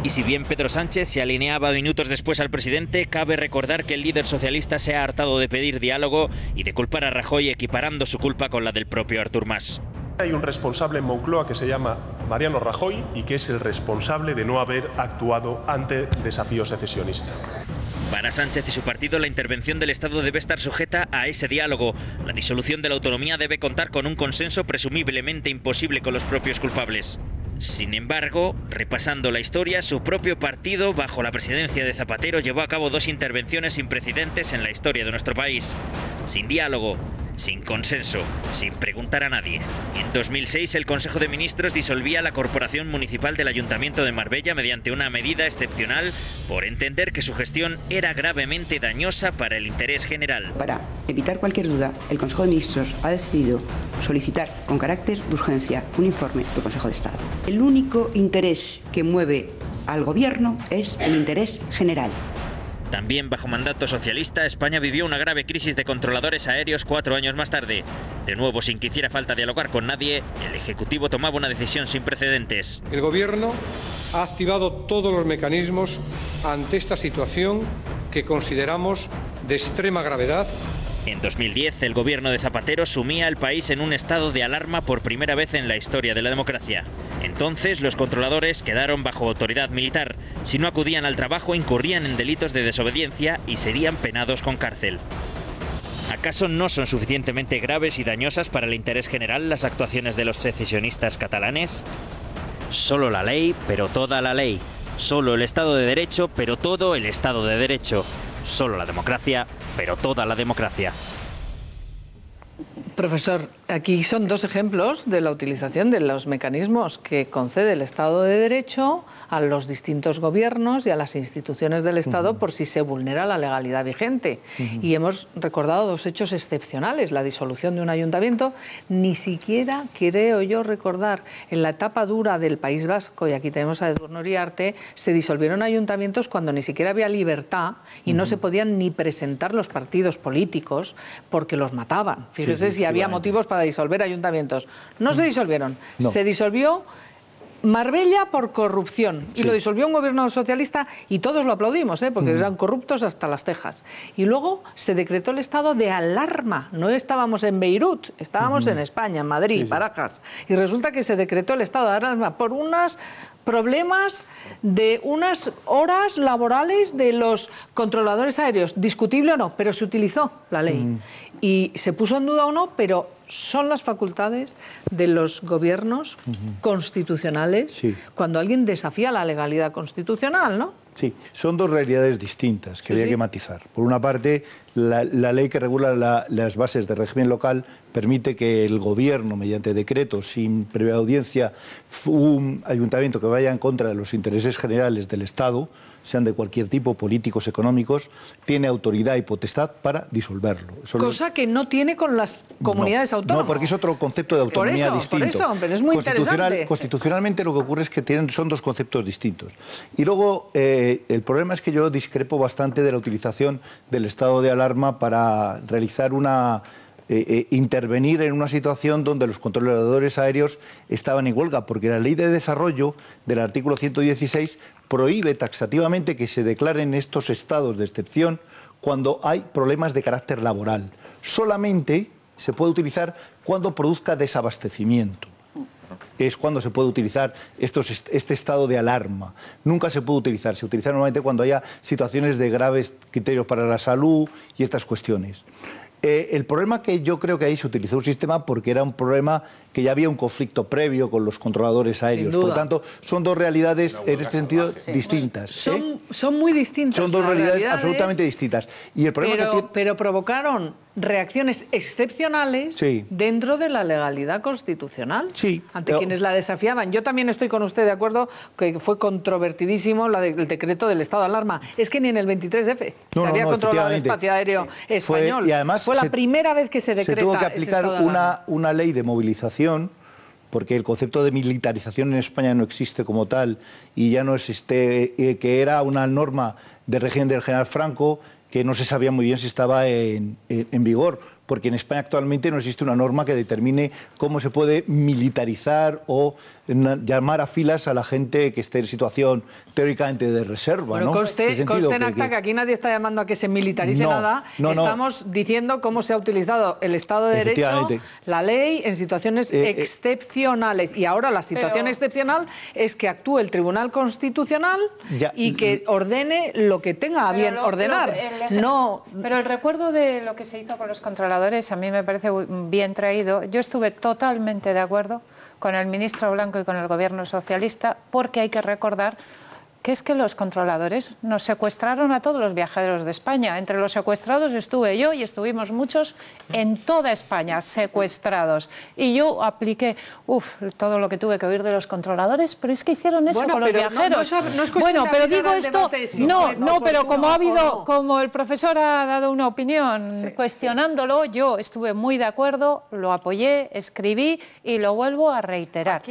Y si bien Pedro Sánchez se alineaba minutos después al presidente, cabe recordar que el líder socialista se ha hartado de pedir diálogo y de culpar a Rajoy, equiparando su culpa con la del propio Artur Mas. Hay un responsable en Moncloa que se llama Mariano Rajoy y que es el responsable de no haber actuado ante el desafío secesionista. Para Sánchez y su partido, la intervención del Estado debe estar sujeta a ese diálogo. La disolución de la autonomía debe contar con un consenso presumiblemente imposible con los propios culpables. Sin embargo, repasando la historia, su propio partido, bajo la presidencia de Zapatero, llevó a cabo 2 intervenciones sin precedentes en la historia de nuestro país. Sin diálogo, sin consenso, sin preguntar a nadie. En 2006, el Consejo de Ministros disolvía la Corporación Municipal del Ayuntamiento de Marbella mediante una medida excepcional por entender que su gestión era gravemente dañosa para el interés general. Para evitar cualquier duda, el Consejo de Ministros ha decidido solicitar con carácter de urgencia un informe del Consejo de Estado. El único interés que mueve al Gobierno es el interés general. También bajo mandato socialista, España vivió una grave crisis de controladores aéreos 4 años más tarde. De nuevo, sin que hiciera falta dialogar con nadie, el Ejecutivo tomaba una decisión sin precedentes. El Gobierno ha activado todos los mecanismos ante esta situación que consideramos de extrema gravedad. En 2010, el gobierno de Zapatero sumía al país en un estado de alarma por primera vez en la historia de la democracia. Entonces, los controladores quedaron bajo autoridad militar. Si no acudían al trabajo, incurrían en delitos de desobediencia y serían penados con cárcel. ¿Acaso no son suficientemente graves y dañosas para el interés general las actuaciones de los secesionistas catalanes? Solo la ley, pero toda la ley. Solo el Estado de Derecho, pero todo el Estado de Derecho. Solo la democracia, pero toda la democracia. Profesor, aquí son 2 ejemplos de la utilización de los mecanismos que concede el Estado de Derecho a los distintos gobiernos y a las instituciones del Estado por si se vulnera la legalidad vigente. Y hemos recordado 2 hechos excepcionales, la disolución de un ayuntamiento. Ni siquiera, creo yo recordar, en la etapa dura del País Vasco, y aquí tenemos a Edurne Uriarte, se disolvieron ayuntamientos cuando ni siquiera había libertad y no se podían ni presentar los partidos políticos porque los mataban. Fíjese si había motivos para disolver ayuntamientos. No se disolvieron. No. Se disolvió Marbella por corrupción y lo disolvió un gobierno socialista y todos lo aplaudimos, porque eran corruptos hasta las cejas. Y luego se decretó el estado de alarma. No estábamos en Beirut, estábamos en España, en Madrid, Barajas. Y resulta que se decretó el estado de alarma por unos problemas de unas horas laborales de los controladores aéreos. Discutible o no, pero se utilizó la ley. Y se puso en duda o no, pero son las facultades de los gobiernos constitucionales cuando alguien desafía la legalidad constitucional, ¿no? Sí, son 2 realidades distintas que había que matizar. Por una parte, la ley que regula las bases de régimen local permite que el gobierno, mediante decreto, sin previa audiencia, un ayuntamiento que vaya en contra de los intereses generales del Estado, sean de cualquier tipo, políticos, económicos, tiene autoridad y potestad para disolverlo. Cosa que no tiene con las comunidades autónomas. No, porque es otro concepto de autonomía distinto. Por eso, pero es muy interesante. Constitucionalmente lo que ocurre es que son 2 conceptos distintos. Y luego, el problema es que yo discrepo bastante de la utilización del estado de alarma para realizar intervenir en una situación donde los controladores aéreos estaban en huelga, porque la Ley de Desarrollo del artículo 116 prohíbe taxativamente que se declaren estos estados de excepción cuando hay problemas de carácter laboral. Solamente se puede utilizar cuando produzca desabastecimiento. Es cuando se puede utilizar este estado de alarma. Nunca se puede utilizar. Se utiliza normalmente cuando haya situaciones de graves criterios para la salud y estas cuestiones. El problema que yo creo que ahí se utilizó un sistema porque era un problema que ya había un conflicto previo con los controladores aéreos. Por lo tanto, son 2 realidades en este sentido distintas. Son muy distintas. Son 2 realidades absolutamente distintas. Y el problema pero provocaron reacciones excepcionales dentro de la legalidad constitucional ante quienes la desafiaban. Yo también estoy con usted de acuerdo que fue controvertidísimo el decreto del estado de alarma. Es que ni en el 23F se había controlado el espacio aéreo español. Y además fue la primera vez que se decreta. Se tuvo que aplicar una ley de movilización, porque el concepto de militarización en España no existe como tal y ya no existe, que era una norma del régimen del general Franco que no se sabía muy bien si estaba en vigor, porque en España actualmente no existe una norma que determine cómo se puede militarizar o llamar a filas a la gente que esté en situación teóricamente de reserva. Bueno, ¿no? conste en acta que aquí nadie está llamando a que se militarice nada. Estamos diciendo cómo se ha utilizado el Estado de Derecho, la ley, en situaciones excepcionales. Y ahora la situación excepcional es que actúe el Tribunal Constitucional y que ordene lo que tenga a bien ordenar. Pero el recuerdo de lo que se hizo con los controladores a mí me parece bien traído. Yo estuve totalmente de acuerdo con el ministro Blanco y con el gobierno socialista, porque hay que recordar que es que los controladores nos secuestraron a todos los viajeros de España. Entre los secuestrados estuve yo y estuvimos muchos en toda España secuestrados. Y yo apliqué todo lo que tuve que oír de los controladores, pero es que hicieron eso con los viajeros. Bueno, pero digo esto, pero como ha habido, como el profesor ha dado una opinión cuestionándolo, yo estuve muy de acuerdo, lo apoyé, escribí y lo vuelvo a reiterar.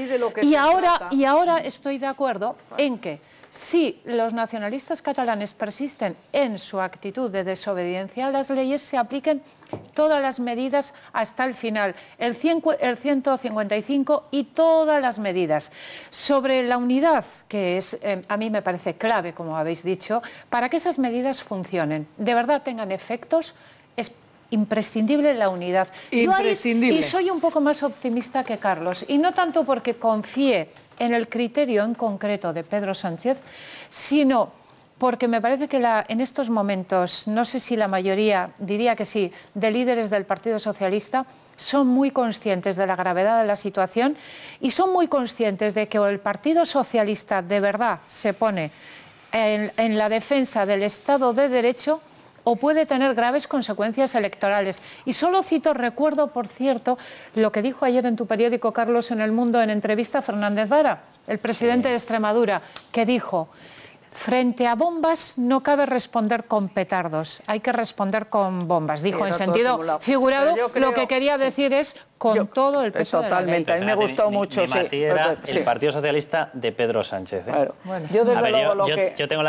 Y ahora estoy de acuerdo en que si los nacionalistas catalanes persisten en su actitud de desobediencia a las leyes, se apliquen todas las medidas hasta el final, el 155 y todas las medidas. Sobre la unidad, que es, a mí me parece clave, como habéis dicho, para que esas medidas funcionen, de verdad tengan efectos, es imprescindible la unidad. Imprescindible. Y soy un poco más optimista que Carlos, y no tanto porque confíe en el criterio en concreto de Pedro Sánchez, sino porque me parece que en estos momentos, no sé si la mayoría, diría que sí, de líderes del Partido Socialista son muy conscientes de la gravedad de la situación y son muy conscientes de que o el Partido Socialista de verdad se pone en la defensa del Estado de Derecho o puede tener graves consecuencias electorales. Y solo cito, recuerdo, por cierto, lo que dijo ayer en tu periódico, Carlos, en El Mundo, en entrevista a Fernández Vara, el presidente de Extremadura, que dijo: frente a bombas no cabe responder con petardos, hay que responder con bombas. Dijo en sentido figurado, lo que quería decir es con todo el peso totalmente. de la ley. A mí me gustó mucho. Era el Partido Socialista de Pedro Sánchez. Bueno, yo desde luego lo que... Yo tengo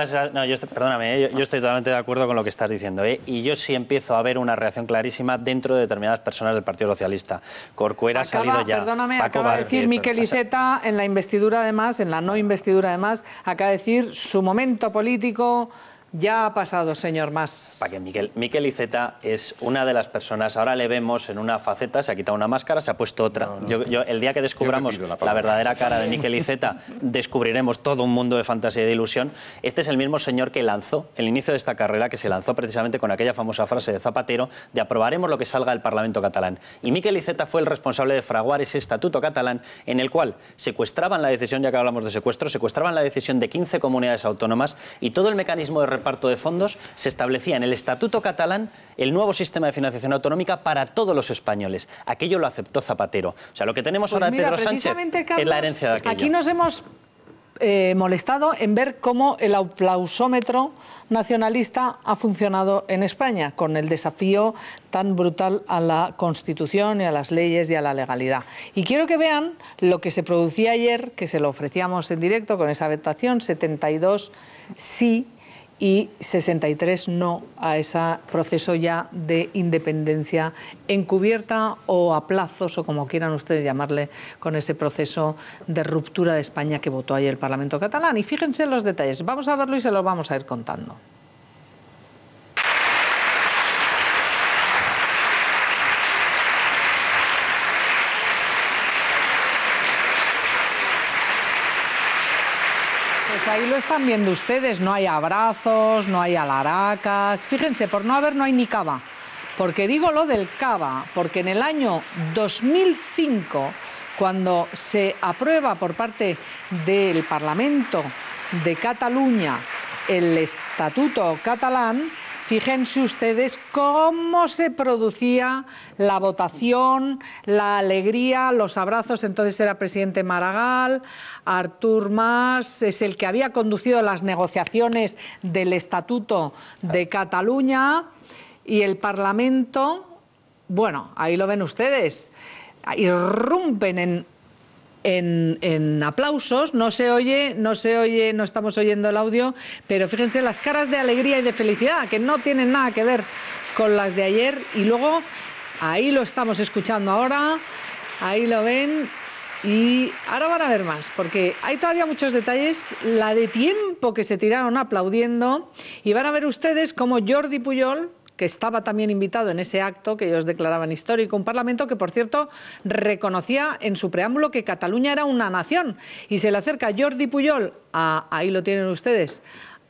perdóname, yo estoy totalmente de acuerdo con lo que estás diciendo. Y yo sí empiezo a ver una reacción clarísima dentro de determinadas personas del Partido Socialista. Corcuera ha salido ya. Perdóname, acaba de decir Miquel Iceta en la investidura, además, en la no investidura, además, acaba de decir su momento político ya ha pasado, señor Mas. Para que Miquel Iceta es una de las personas, ahora le vemos en una faceta, se ha quitado una máscara, se ha puesto otra. Yo el día que descubramos la verdadera cara de Miquel Iceta, descubriremos todo un mundo de fantasía y de ilusión. Este es el mismo señor que lanzó el inicio de esta carrera, que se lanzó precisamente con aquella famosa frase de Zapatero de aprobaremos lo que salga del Parlamento catalán. Y Miquel Iceta fue el responsable de fraguar ese estatuto catalán en el cual secuestraban la decisión, ya que hablamos de secuestro, secuestraban la decisión de 15 comunidades autónomas y todo el mecanismo de reparto de fondos se establecía en el Estatuto catalán el nuevo sistema de financiación autonómica para todos los españoles. Aquello lo aceptó Zapatero. O sea, lo que tenemos ahora de Pedro Sánchez, Carlos, es la herencia de aquello. Aquí nos hemos molestado en ver cómo el aplausómetro nacionalista ha funcionado en España, con el desafío tan brutal a la Constitución y a las leyes y a la legalidad. Y quiero que vean lo que se producía ayer, que se lo ofrecíamos en directo con esa votación, 72 sí y 63 no a ese proceso ya de independencia encubierta o a plazos, o como quieran ustedes llamarle, con ese proceso de ruptura de España que votó ayer el Parlamento catalán. Y fíjense en los detalles. Vamos a verlo y se los vamos a ir contando. Pues ahí lo están viendo ustedes, no hay abrazos, no hay alaracas. Fíjense, por no haber no hay ni cava. Porque digo lo del cava, porque en el año 2005, cuando se aprueba por parte del Parlamento de Cataluña el Estatuto catalán, fíjense ustedes cómo se producía la votación, la alegría, los abrazos. Entonces era presidente Maragall, Artur Mas es el que había conducido las negociaciones del Estatuto de Cataluña y el Parlamento, bueno, ahí lo ven ustedes, irrumpen en en aplausos, no se oye, no estamos oyendo el audio, pero fíjense las caras de alegría y de felicidad, que no tienen nada que ver con las de ayer, y luego ahí lo estamos escuchando ahora, ahí lo ven, y ahora van a ver más, porque hay todavía muchos detalles, la de tiempo que se tiraron aplaudiendo, y van a ver ustedes cómo Jordi Pujol, que estaba también invitado en ese acto que ellos declaraban histórico, un parlamento que, por cierto, reconocía en su preámbulo que Cataluña era una nación, y se le acerca Jordi Pujol, ahí lo tienen ustedes,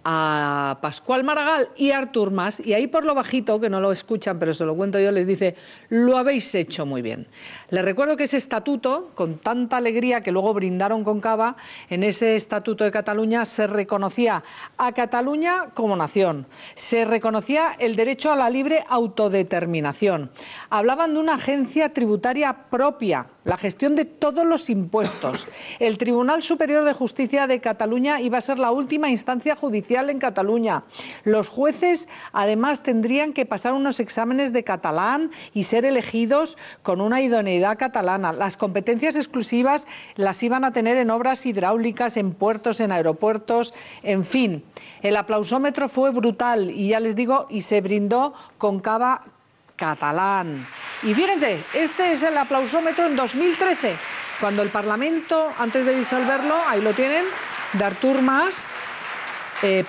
a Pascual Maragall y a Artur Mas, y ahí por lo bajito, que no lo escuchan, pero se lo cuento yo, les dice: lo habéis hecho muy bien. Les recuerdo que ese estatuto, con tanta alegría que luego brindaron con cava, en ese estatuto de Cataluña se reconocía a Cataluña como nación, se reconocía el derecho a la libre autodeterminación, hablaban de una agencia tributaria propia, la gestión de todos los impuestos. El Tribunal Superior de Justicia de Cataluña iba a ser la última instancia judicial en Cataluña. Los jueces, además, tendrían que pasar unos exámenes de catalán y ser elegidos con una idoneidad catalana. Las competencias exclusivas las iban a tener en obras hidráulicas, en puertos, en aeropuertos, en fin. El aplausómetro fue brutal y ya les digo, y se brindó con cava catalán. Y fíjense, este es el aplausómetro en 2013, cuando el Parlamento, antes de disolverlo, ahí lo tienen, de Artur Mas,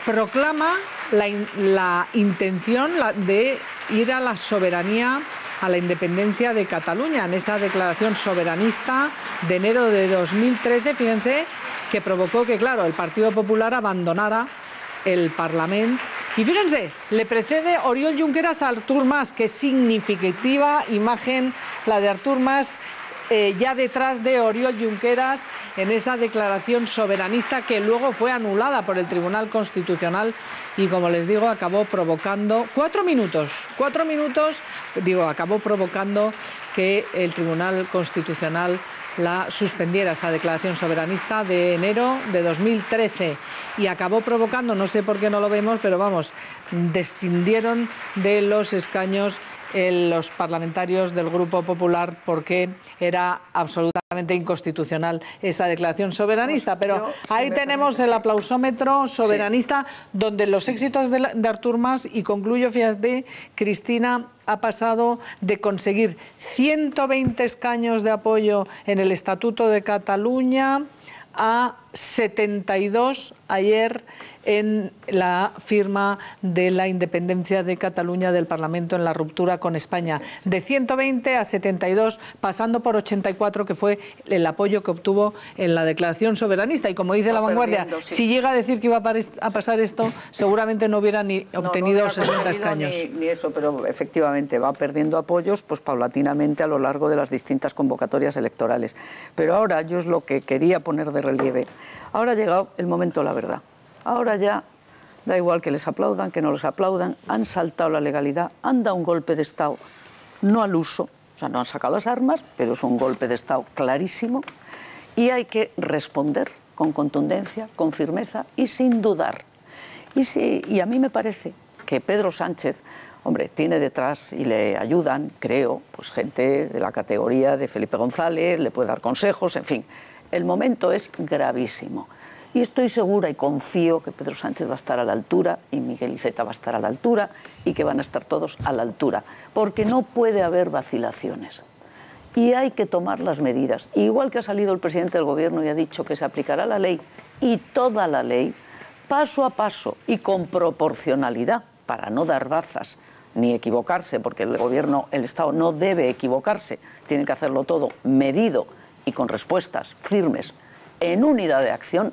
proclama la intención de ir a la soberanía, a la independencia de Cataluña, en esa declaración soberanista de enero de 2013, fíjense, que provocó que, claro, el Partido Popular abandonara el Parlamento. Y fíjense, le precede Oriol Junqueras a Artur Mas, qué significativa imagen la de Artur Mas, ya detrás de Oriol Junqueras en esa declaración soberanista que luego fue anulada por el Tribunal Constitucional y, como les digo, acabó provocando acabó provocando que el Tribunal Constitucional la suspendiera, esa declaración soberanista de enero de 2013, y acabó provocando, no sé por qué no lo vemos, pero vamos, descendieron de los escaños los parlamentarios del Grupo Popular porque era absolutamente inconstitucional esa declaración soberanista. Pero ahí tenemos el aplausómetro soberanista, donde los éxitos de Artur Mas, y concluyo, fíjate, Cristina, ha pasado de conseguir 120 escaños de apoyo en el Estatuto de Cataluña a 72 ayer en la firma de la independencia de Cataluña del Parlamento en la ruptura con España. De 120 a 72, pasando por 84, que fue el apoyo que obtuvo en la declaración soberanista. Y como dice La Vanguardia, si llega a decir que iba a pasar esto, seguramente no hubiera ni obtenido 60 escaños. Ni eso, pero efectivamente va perdiendo apoyos pues paulatinamente a lo largo de las distintas convocatorias electorales. Pero ahora yo es lo que quería poner de relieve. Ahora ha llegado el momento de la verdad. Ahora ya da igual que les aplaudan, que no les aplaudan, han saltado la legalidad, han dado un golpe de Estado, no al uso, o sea, no han sacado las armas, pero es un golpe de Estado clarísimo, y hay que responder con contundencia, con firmeza y sin dudar. Y a mí me parece que Pedro Sánchez, hombre, tiene detrás y le ayudan, creo, pues gente de la categoría de Felipe González, le puede dar consejos, en fin, el momento es gravísimo. Y estoy segura y confío que Pedro Sánchez va a estar a la altura y Miguel Iceta va a estar a la altura y que van a estar todos a la altura, porque no puede haber vacilaciones. Y hay que tomar las medidas. Igual que ha salido el presidente del Gobierno y ha dicho que se aplicará la ley, y toda la ley, paso a paso y con proporcionalidad, para no dar bazas ni equivocarse, porque el Gobierno, el Estado no debe equivocarse, tiene que hacerlo todo medido y con respuestas firmes en unidad de acción.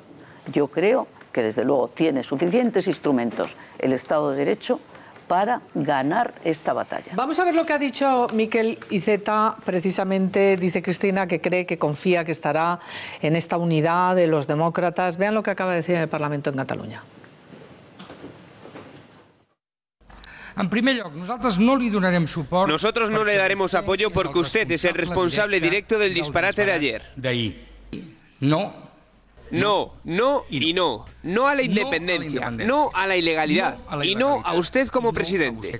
Yo creo que desde luego tiene suficientes instrumentos el Estado de Derecho para ganar esta batalla. Vamos a ver lo que ha dicho Miquel Iceta, precisamente, dice Cristina, que cree, que confía que estará en esta unidad de los demócratas. Vean lo que acaba de decir en el Parlamento en Cataluña. En primer lloc, nosotros no le donaremos suport. Nosotros no le daremos apoyo porque usted es el responsable directo del disparate de ayer. De ahí. No. No, no y no. No a la independencia, no a la ilegalidad y no a usted como presidente.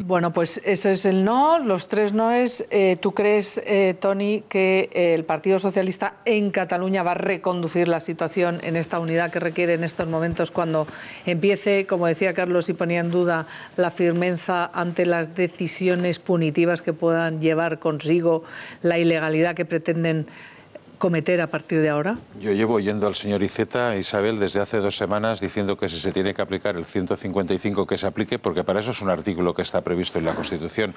Bueno, pues eso es el no, los tres noes. ¿Tú crees, Toni, que el Partido Socialista en Cataluña va a reconducir la situación en esta unidad que requiere en estos momentos cuando empiece, como decía Carlos, y ponía en duda la firmeza ante las decisiones punitivas que puedan llevar consigo la ilegalidad que pretenden cometer a partir de ahora? Yo llevo oyendo al señor Iceta, Isabel, desde hace 2 semanas diciendo que si se tiene que aplicar el 155 que se aplique, porque para eso es un artículo que está previsto en la Constitución.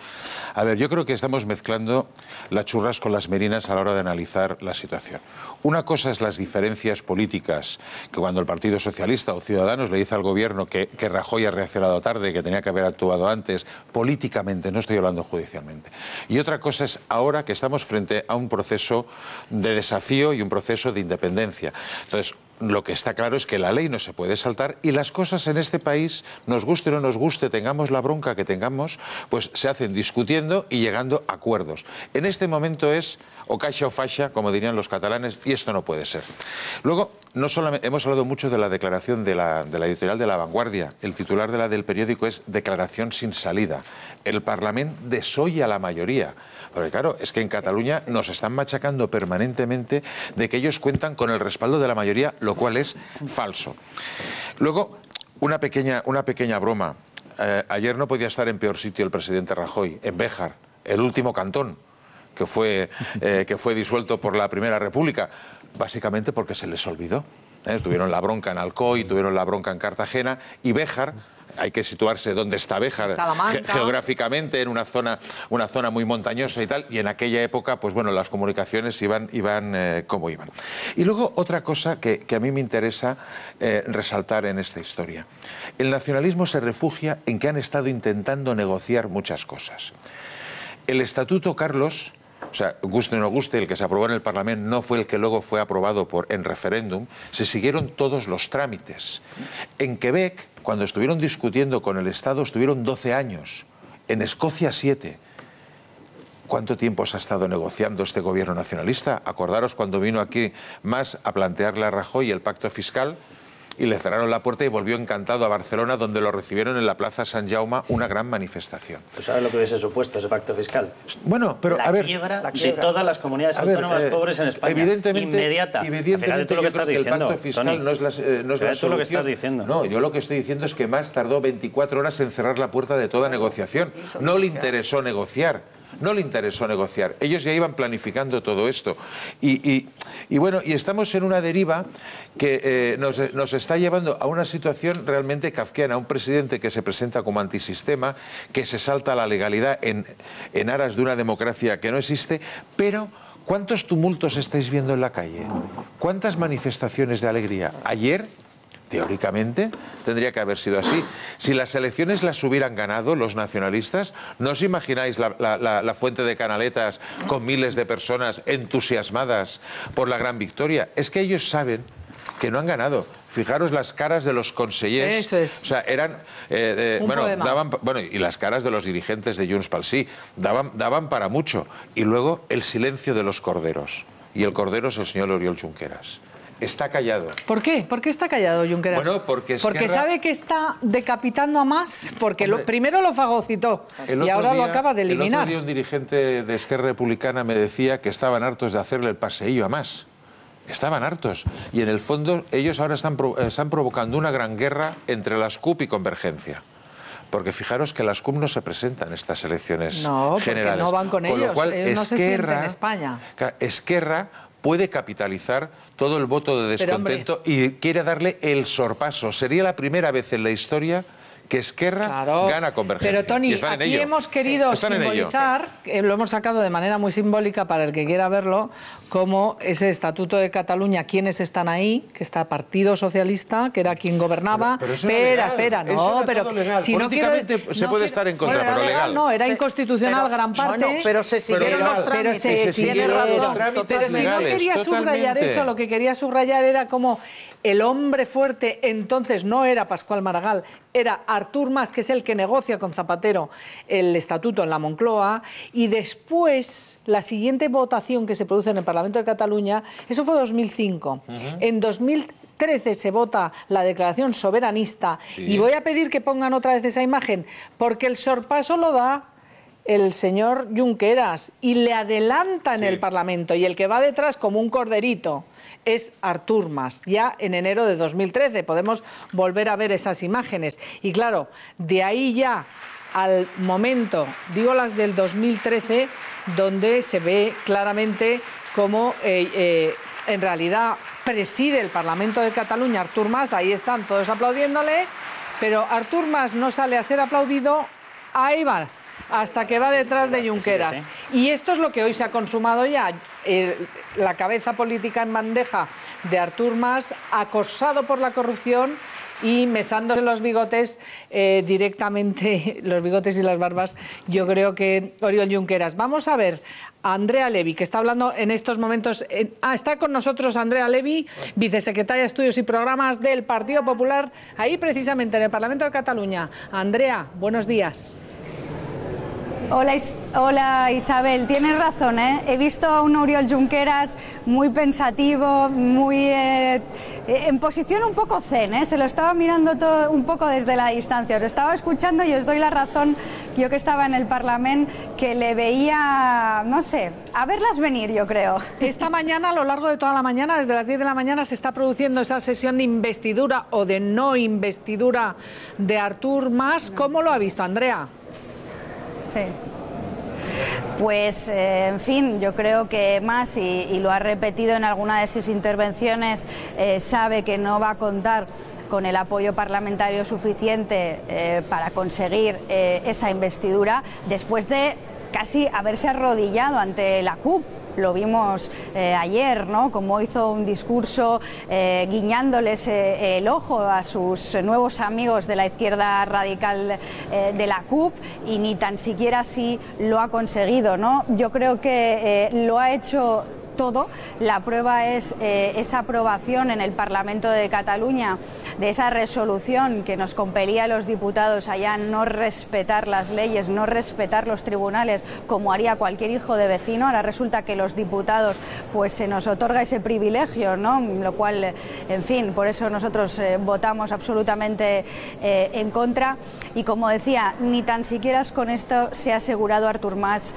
A ver, yo creo que estamos mezclando las churras con las merinas a la hora de analizar la situación. Una cosa es las diferencias políticas, que cuando el Partido Socialista o Ciudadanos le dice al gobierno que Rajoy ha reaccionado tarde, que tenía que haber actuado antes, políticamente, no estoy hablando judicialmente. Y otra cosa es ahora que estamos frente a un proceso de desafío y un proceso de independencia. Entonces, lo que está claro es que la ley no se puede saltar y las cosas en este país, nos guste o no nos guste, tengamos la bronca que tengamos, pues se hacen discutiendo y llegando a acuerdos. En este momento es o caixa o faixa, como dirían los catalanes, y esto no puede ser. Luego, no solamente hemos hablado mucho de la declaración de la editorial de La Vanguardia. El titular del periódico es Declaración sin salida. El Parlament desolla a la mayoría. Porque claro, es que en Cataluña nos están machacando permanentemente de que ellos cuentan con el respaldo de la mayoría, lo cual es falso. Luego, una pequeña broma. Ayer no podía estar en peor sitio el presidente Rajoy, en Béjar, el último cantón que fue disuelto por la Primera República, básicamente porque se les olvidó. Tuvieron la bronca en Alcoy, tuvieron la bronca en Cartagena, y Béjar, hay que situarse donde está Béjar geográficamente, en una zona muy montañosa y tal, y en aquella época, pues bueno, las comunicaciones iban como iban. Y luego otra cosa que a mí me interesa resaltar en esta historia. El nacionalismo se refugia en que han estado intentando negociar muchas cosas. El Estatuto, Carlos, o sea, guste o no guste, el que se aprobó en el Parlamento no fue el que luego fue aprobado en referéndum, se siguieron todos los trámites. En Quebec, cuando estuvieron discutiendo con el Estado, estuvieron 12 años. En Escocia, 7. ¿Cuánto tiempo se ha estado negociando este gobierno nacionalista? Acordaros cuando vino aquí Mas a plantearle a Rajoy el pacto fiscal, y le cerraron la puerta y volvió encantado a Barcelona, donde lo recibieron en la Plaza Sant Jaume, una gran manifestación. ¿Tú sabes lo que hubiese supuesto ese pacto fiscal? Bueno, pero la a ver... quiebra de todas las comunidades autónomas pobres en España. Evidentemente, fíjate tú lo que estás diciendo, el pacto fiscal, Toni, no es la fíjate tú lo que estás diciendo. No, yo lo que estoy diciendo es que Mas tardó 24 horas en cerrar la puerta de toda negociación. No le interesó negociar. No le interesó negociar. Ellos ya iban planificando todo esto. Y bueno, y estamos en una deriva que nos está llevando a una situación realmente kafkiana. Un presidente que se presenta como antisistema, que se salta la legalidad en aras de una democracia que no existe, pero ¿cuántos tumultos estáis viendo en la calle? ¿Cuántas manifestaciones de alegría? Ayer, teóricamente, tendría que haber sido así. Si las elecciones las hubieran ganado los nacionalistas, ¿no os imagináis la fuente de Canaletas con miles de personas entusiasmadas por la gran victoria? Es que ellos saben que no han ganado. Fijaros las caras de los consellers. Eso es. O sea, eran... y las caras de los dirigentes de Junts pel Sí daban para mucho. Y luego el silencio de los corderos. Y el cordero es el señor Oriol Junqueras. Está callado. ¿Por qué? ¿Por qué está callado Junqueras? Bueno, porque sabe que está decapitando a Mas, porque primero lo fagocitó y ahora lo acaba de eliminar. El otro día un dirigente de Esquerra Republicana me decía que estaban hartos de hacerle el paseillo a Mas. Estaban hartos. Y en el fondo ellos ahora están provocando una gran guerra entre las CUP y Convergencia. Porque fijaros que las CUP no se presentan en estas elecciones generales. No, no van con ellos. Lo cual, ellos no se sienten en España. Esquerra puede capitalizar todo el voto de descontento y quiere darle el sorpaso. Sería la primera vez en la historia que Esquerra gana Convergencia. Pero Toni, aquí hemos querido simbolizar, lo hemos sacado de manera muy simbólica para el que quiera verlo, como ese Estatuto de Cataluña, quiénes están ahí, que está Partido Socialista, que era quien gobernaba. Pero eso espera, no, pero si políticamente se puede estar en contra, pero legal. No, era inconstitucional gran parte. Bueno, pero se siguieron los trámites. Pero si no quería subrayar eso, lo que quería subrayar era como el hombre fuerte entonces no era Pascual Maragall, era Artur Mas, que es el que negocia con Zapatero el estatuto en la Moncloa, y después la siguiente votación que se produce en el Parlamento de Cataluña, eso fue 2005. En 2013 se vota la declaración soberanista, y voy a pedir que pongan otra vez esa imagen, porque el sorpaso lo da el señor Junqueras y le adelanta en el Parlamento, y el que va detrás como un corderito es Artur Mas, ya en enero de 2013. Podemos volver a ver esas imágenes. Y claro, de ahí ya al momento, digo las del 2013, donde se ve claramente cómo en realidad preside el Parlamento de Cataluña Artur Mas, ahí están todos aplaudiéndole, pero Artur Mas no sale a ser aplaudido, ahí va, hasta que va detrás de Junqueras. Y esto es lo que hoy se ha consumado ya. La cabeza política en bandeja de Artur Mas, acosado por la corrupción y mesándose los bigotes directamente, los bigotes y las barbas, yo creo que Oriol Junqueras. Vamos a ver a Andrea Levy, que está hablando en estos momentos. Está con nosotros Andrea Levy, vicesecretaria de Estudios y Programas del Partido Popular, ahí precisamente en el Parlamento de Cataluña. Andrea, buenos días. Hola Isabel, tienes razón, ¿eh? He visto a un Oriol Junqueras muy pensativo, muy en posición un poco zen, ¿eh? Se lo estaba mirando todo un poco desde la distancia. Os estaba escuchando y os doy la razón, yo que estaba en el Parlamento, que le veía, no sé, a verlas venir, yo creo. Esta mañana, a lo largo de toda la mañana, desde las 10 de la mañana, se está produciendo esa sesión de investidura o de no investidura de Artur Mas. ¿Cómo lo ha visto, Andrea? Sí. Pues, en fin, yo creo que Mas, y lo ha repetido en alguna de sus intervenciones, sabe que no va a contar con el apoyo parlamentario suficiente para conseguir esa investidura después de casi haberse arrodillado ante la CUP. Lo vimos ayer, ¿no? Como hizo un discurso guiñándoles el ojo a sus nuevos amigos de la izquierda radical de la CUP, y ni tan siquiera así lo ha conseguido, ¿no? Yo creo que lo ha hecho todo. La prueba es esa aprobación en el Parlamento de Cataluña de esa resolución que nos compelía a los diputados a ya no respetar las leyes, no respetar los tribunales como haría cualquier hijo de vecino. Ahora resulta que los diputados pues se nos otorga ese privilegio, ¿no? Lo cual, en fin, por eso nosotros votamos absolutamente en contra, y como decía, ni tan siquiera con esto se ha asegurado Artur Mas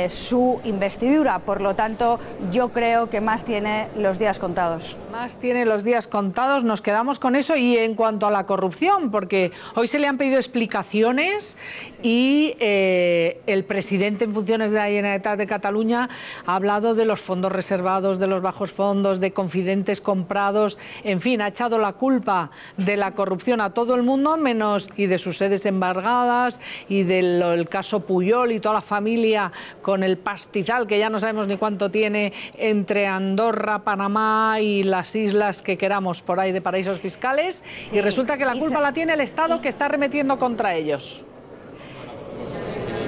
su investidura. Por lo tanto, yo creo que Mas tiene los días contados. Mas tiene los días contados, nos quedamos con eso. Y en cuanto a la corrupción, porque hoy se le han pedido explicaciones y el presidente en funciones de la Generalitat de Cataluña ha hablado de los fondos reservados, de los bajos fondos, de confidentes comprados, en fin, ha echado la culpa de la corrupción a todo el mundo, menos, y de sus sedes embargadas, y del caso Pujol y toda la familia con el pastizal que ya no sabemos ni cuánto tiene entre Andorra, Panamá y las islas que queramos por ahí de paraísos fiscales, y resulta que la culpa la tiene el Estado, que está arremetiendo contra ellos.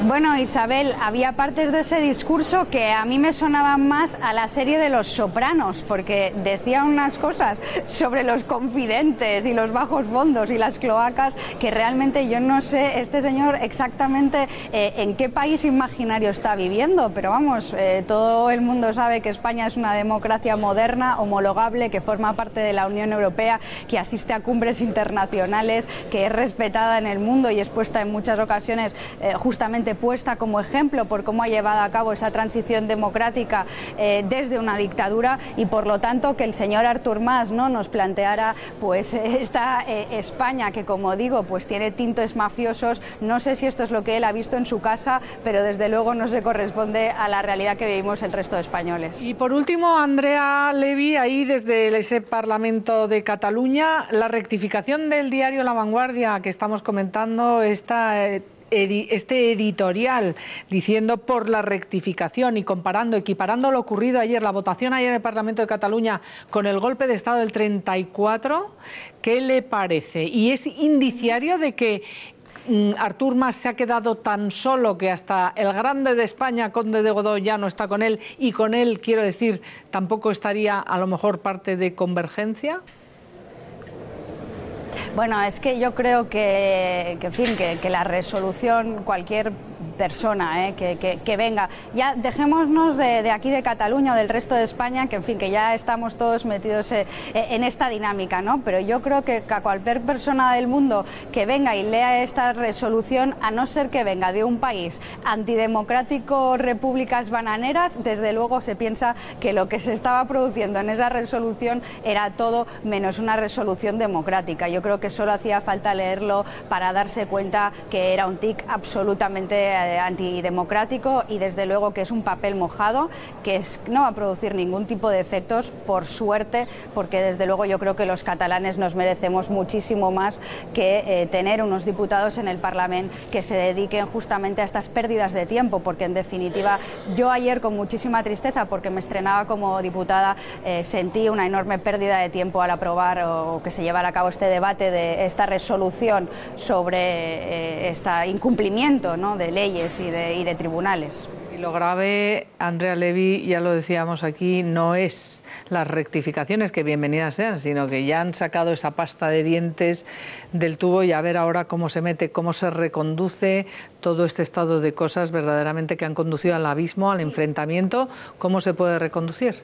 Bueno, Isabel, había partes de ese discurso que a mí me sonaban más a la serie de Los Sopranos, porque decía unas cosas sobre los confidentes y los bajos fondos y las cloacas que realmente yo no sé este señor exactamente en qué país imaginario está viviendo, pero vamos, todo el mundo sabe que España es una democracia moderna, homologable, que forma parte de la Unión Europea, que asiste a cumbres internacionales, que es respetada en el mundo y es puesta en muchas ocasiones justamente puesta como ejemplo por cómo ha llevado a cabo esa transición democrática desde una dictadura, y por lo tanto que el señor Artur Mas no nos planteara pues esta España que, como digo, pues tiene tintes mafiosos. No sé si esto es lo que él ha visto en su casa, pero desde luego no se corresponde a la realidad que vivimos el resto de españoles. Y por último, Andrea Levy, ahí desde ese Parlamento de Cataluña, la rectificación del diario La Vanguardia que estamos comentando, este editorial diciendo por la rectificación y comparando, equiparando lo ocurrido ayer, la votación ayer en el Parlamento de Cataluña con el golpe de Estado del 34, ¿qué le parece? ¿Y es indiciario de que Artur Mas se ha quedado tan solo que hasta el grande de España, Conde de Godó, ya no está con él, y con él, quiero decir, tampoco estaría a lo mejor parte de Convergencia? Bueno, es que yo creo que en fin, que la resolución, cualquier persona que venga, ya dejémonos de aquí de Cataluña o del resto de España, que en fin, que ya estamos todos metidos en esta dinámica, ¿no? Pero yo creo que a cualquier persona del mundo que venga y lea esta resolución, a no ser que venga de un país antidemocrático, repúblicas bananeras, desde luego se piensa que lo que se estaba produciendo en esa resolución era todo menos una resolución democrática. Yo creo que solo hacía falta leerlo para darse cuenta que era un tic absolutamente antidemocrático y desde luego que es un papel mojado, que no va a producir ningún tipo de efectos, por suerte, porque desde luego yo creo que los catalanes nos merecemos muchísimo más que tener unos diputados en el Parlamento que se dediquen justamente a estas pérdidas de tiempo, porque en definitiva yo ayer con muchísima tristeza, porque me estrenaba como diputada, sentí una enorme pérdida de tiempo al aprobar o que se llevara a cabo este debate de esta resolución sobre este incumplimiento, ¿no?, de leyes y de tribunales. Y lo grave, Andrea Levy, ya lo decíamos aquí, no es las rectificaciones, que bienvenidas sean, sino que ya han sacado esa pasta de dientes del tubo y a ver ahora cómo se mete, cómo se reconduce todo este estado de cosas verdaderamente que han conducido al abismo, al enfrentamiento. ¿Cómo se puede reconducir?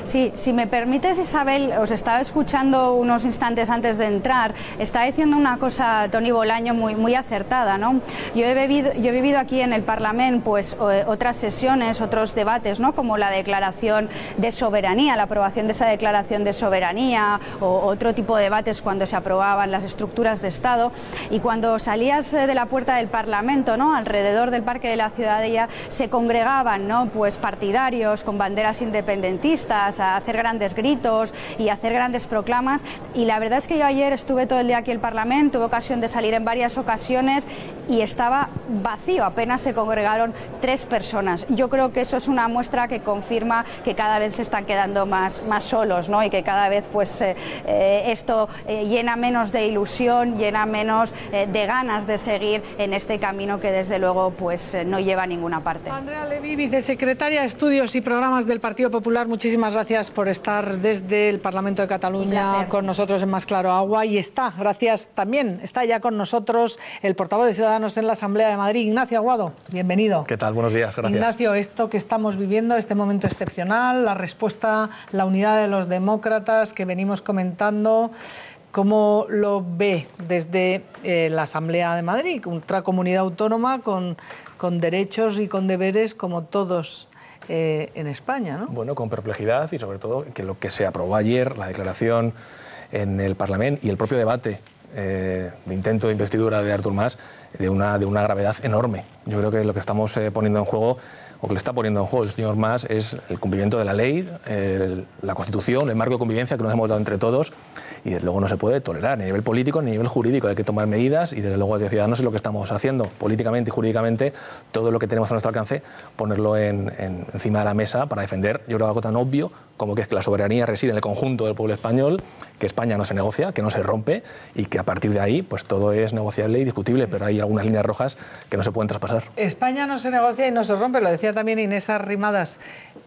Sí, si me permites, Isabel, os estaba escuchando unos instantes antes de entrar, está diciendo una cosa Toni Bolaño muy acertada, ¿no? Yo he vivido aquí en el Parlamento pues otras sesiones, otros debates, ¿no?, como la declaración de soberanía, la aprobación de esa declaración de soberanía o otro tipo de debates cuando se aprobaban las estructuras de Estado, y cuando salías de la puerta del Parlamento, ¿no?, alrededor del Parque de la Ciudadella se congregaban, ¿no?, pues partidarios con banderas independentistas a hacer grandes gritos y hacer grandes proclamas, y la verdad es que yo ayer estuve todo el día aquí en el Parlamento, tuve ocasión de salir en varias ocasiones y estaba vacío, apenas se congregaron 3 personas. Yo creo que eso es una muestra que confirma que cada vez se están quedando más solos, ¿no?, y que cada vez pues esto llena menos de ilusión, llena menos de ganas de seguir en este camino que desde luego pues no lleva a ninguna parte. Andrea Levy, vicesecretaria de Estudios y Programas del Partido Popular, muchísimas gracias por estar desde el Parlamento de Cataluña con nosotros en Más Claro Agua. Y está ya con nosotros el portavoz de Ciudadanos en la Asamblea de Madrid, Ignacio Aguado. Bienvenido. ¿Qué tal? Buenos días, gracias. Ignacio, esto que estamos viviendo, este momento excepcional, la respuesta, la unidad de los demócratas que venimos comentando, ¿cómo lo ve desde la Asamblea de Madrid, otra comunidad autónoma con derechos y con deberes como todos en España, ¿no? Bueno, con perplejidad y sobre todo que lo que se aprobó ayer, la declaración en el Parlamento y el propio debate de intento de investidura de Artur Mas, de una gravedad enorme. Yo creo que lo que estamos poniendo en juego, o que le está poniendo en juego el señor Mas, es el cumplimiento de la ley, la Constitución, el marco de convivencia que nos hemos dado entre todos, y desde luego no se puede tolerar ni a nivel político ni a nivel jurídico. Hay que tomar medidas y desde luego de Ciudadanos es lo que estamos haciendo políticamente y jurídicamente, todo lo que tenemos a nuestro alcance, ponerlo encima de la mesa para defender, yo creo, algo tan obvio como que es que la soberanía reside en el conjunto del pueblo español, que España no se negocia, que no se rompe y que a partir de ahí pues todo es negociable y discutible, pero hay algunas líneas rojas que no se pueden traspasar. España no se negocia y no se rompe, lo decía también Inés Arrimadas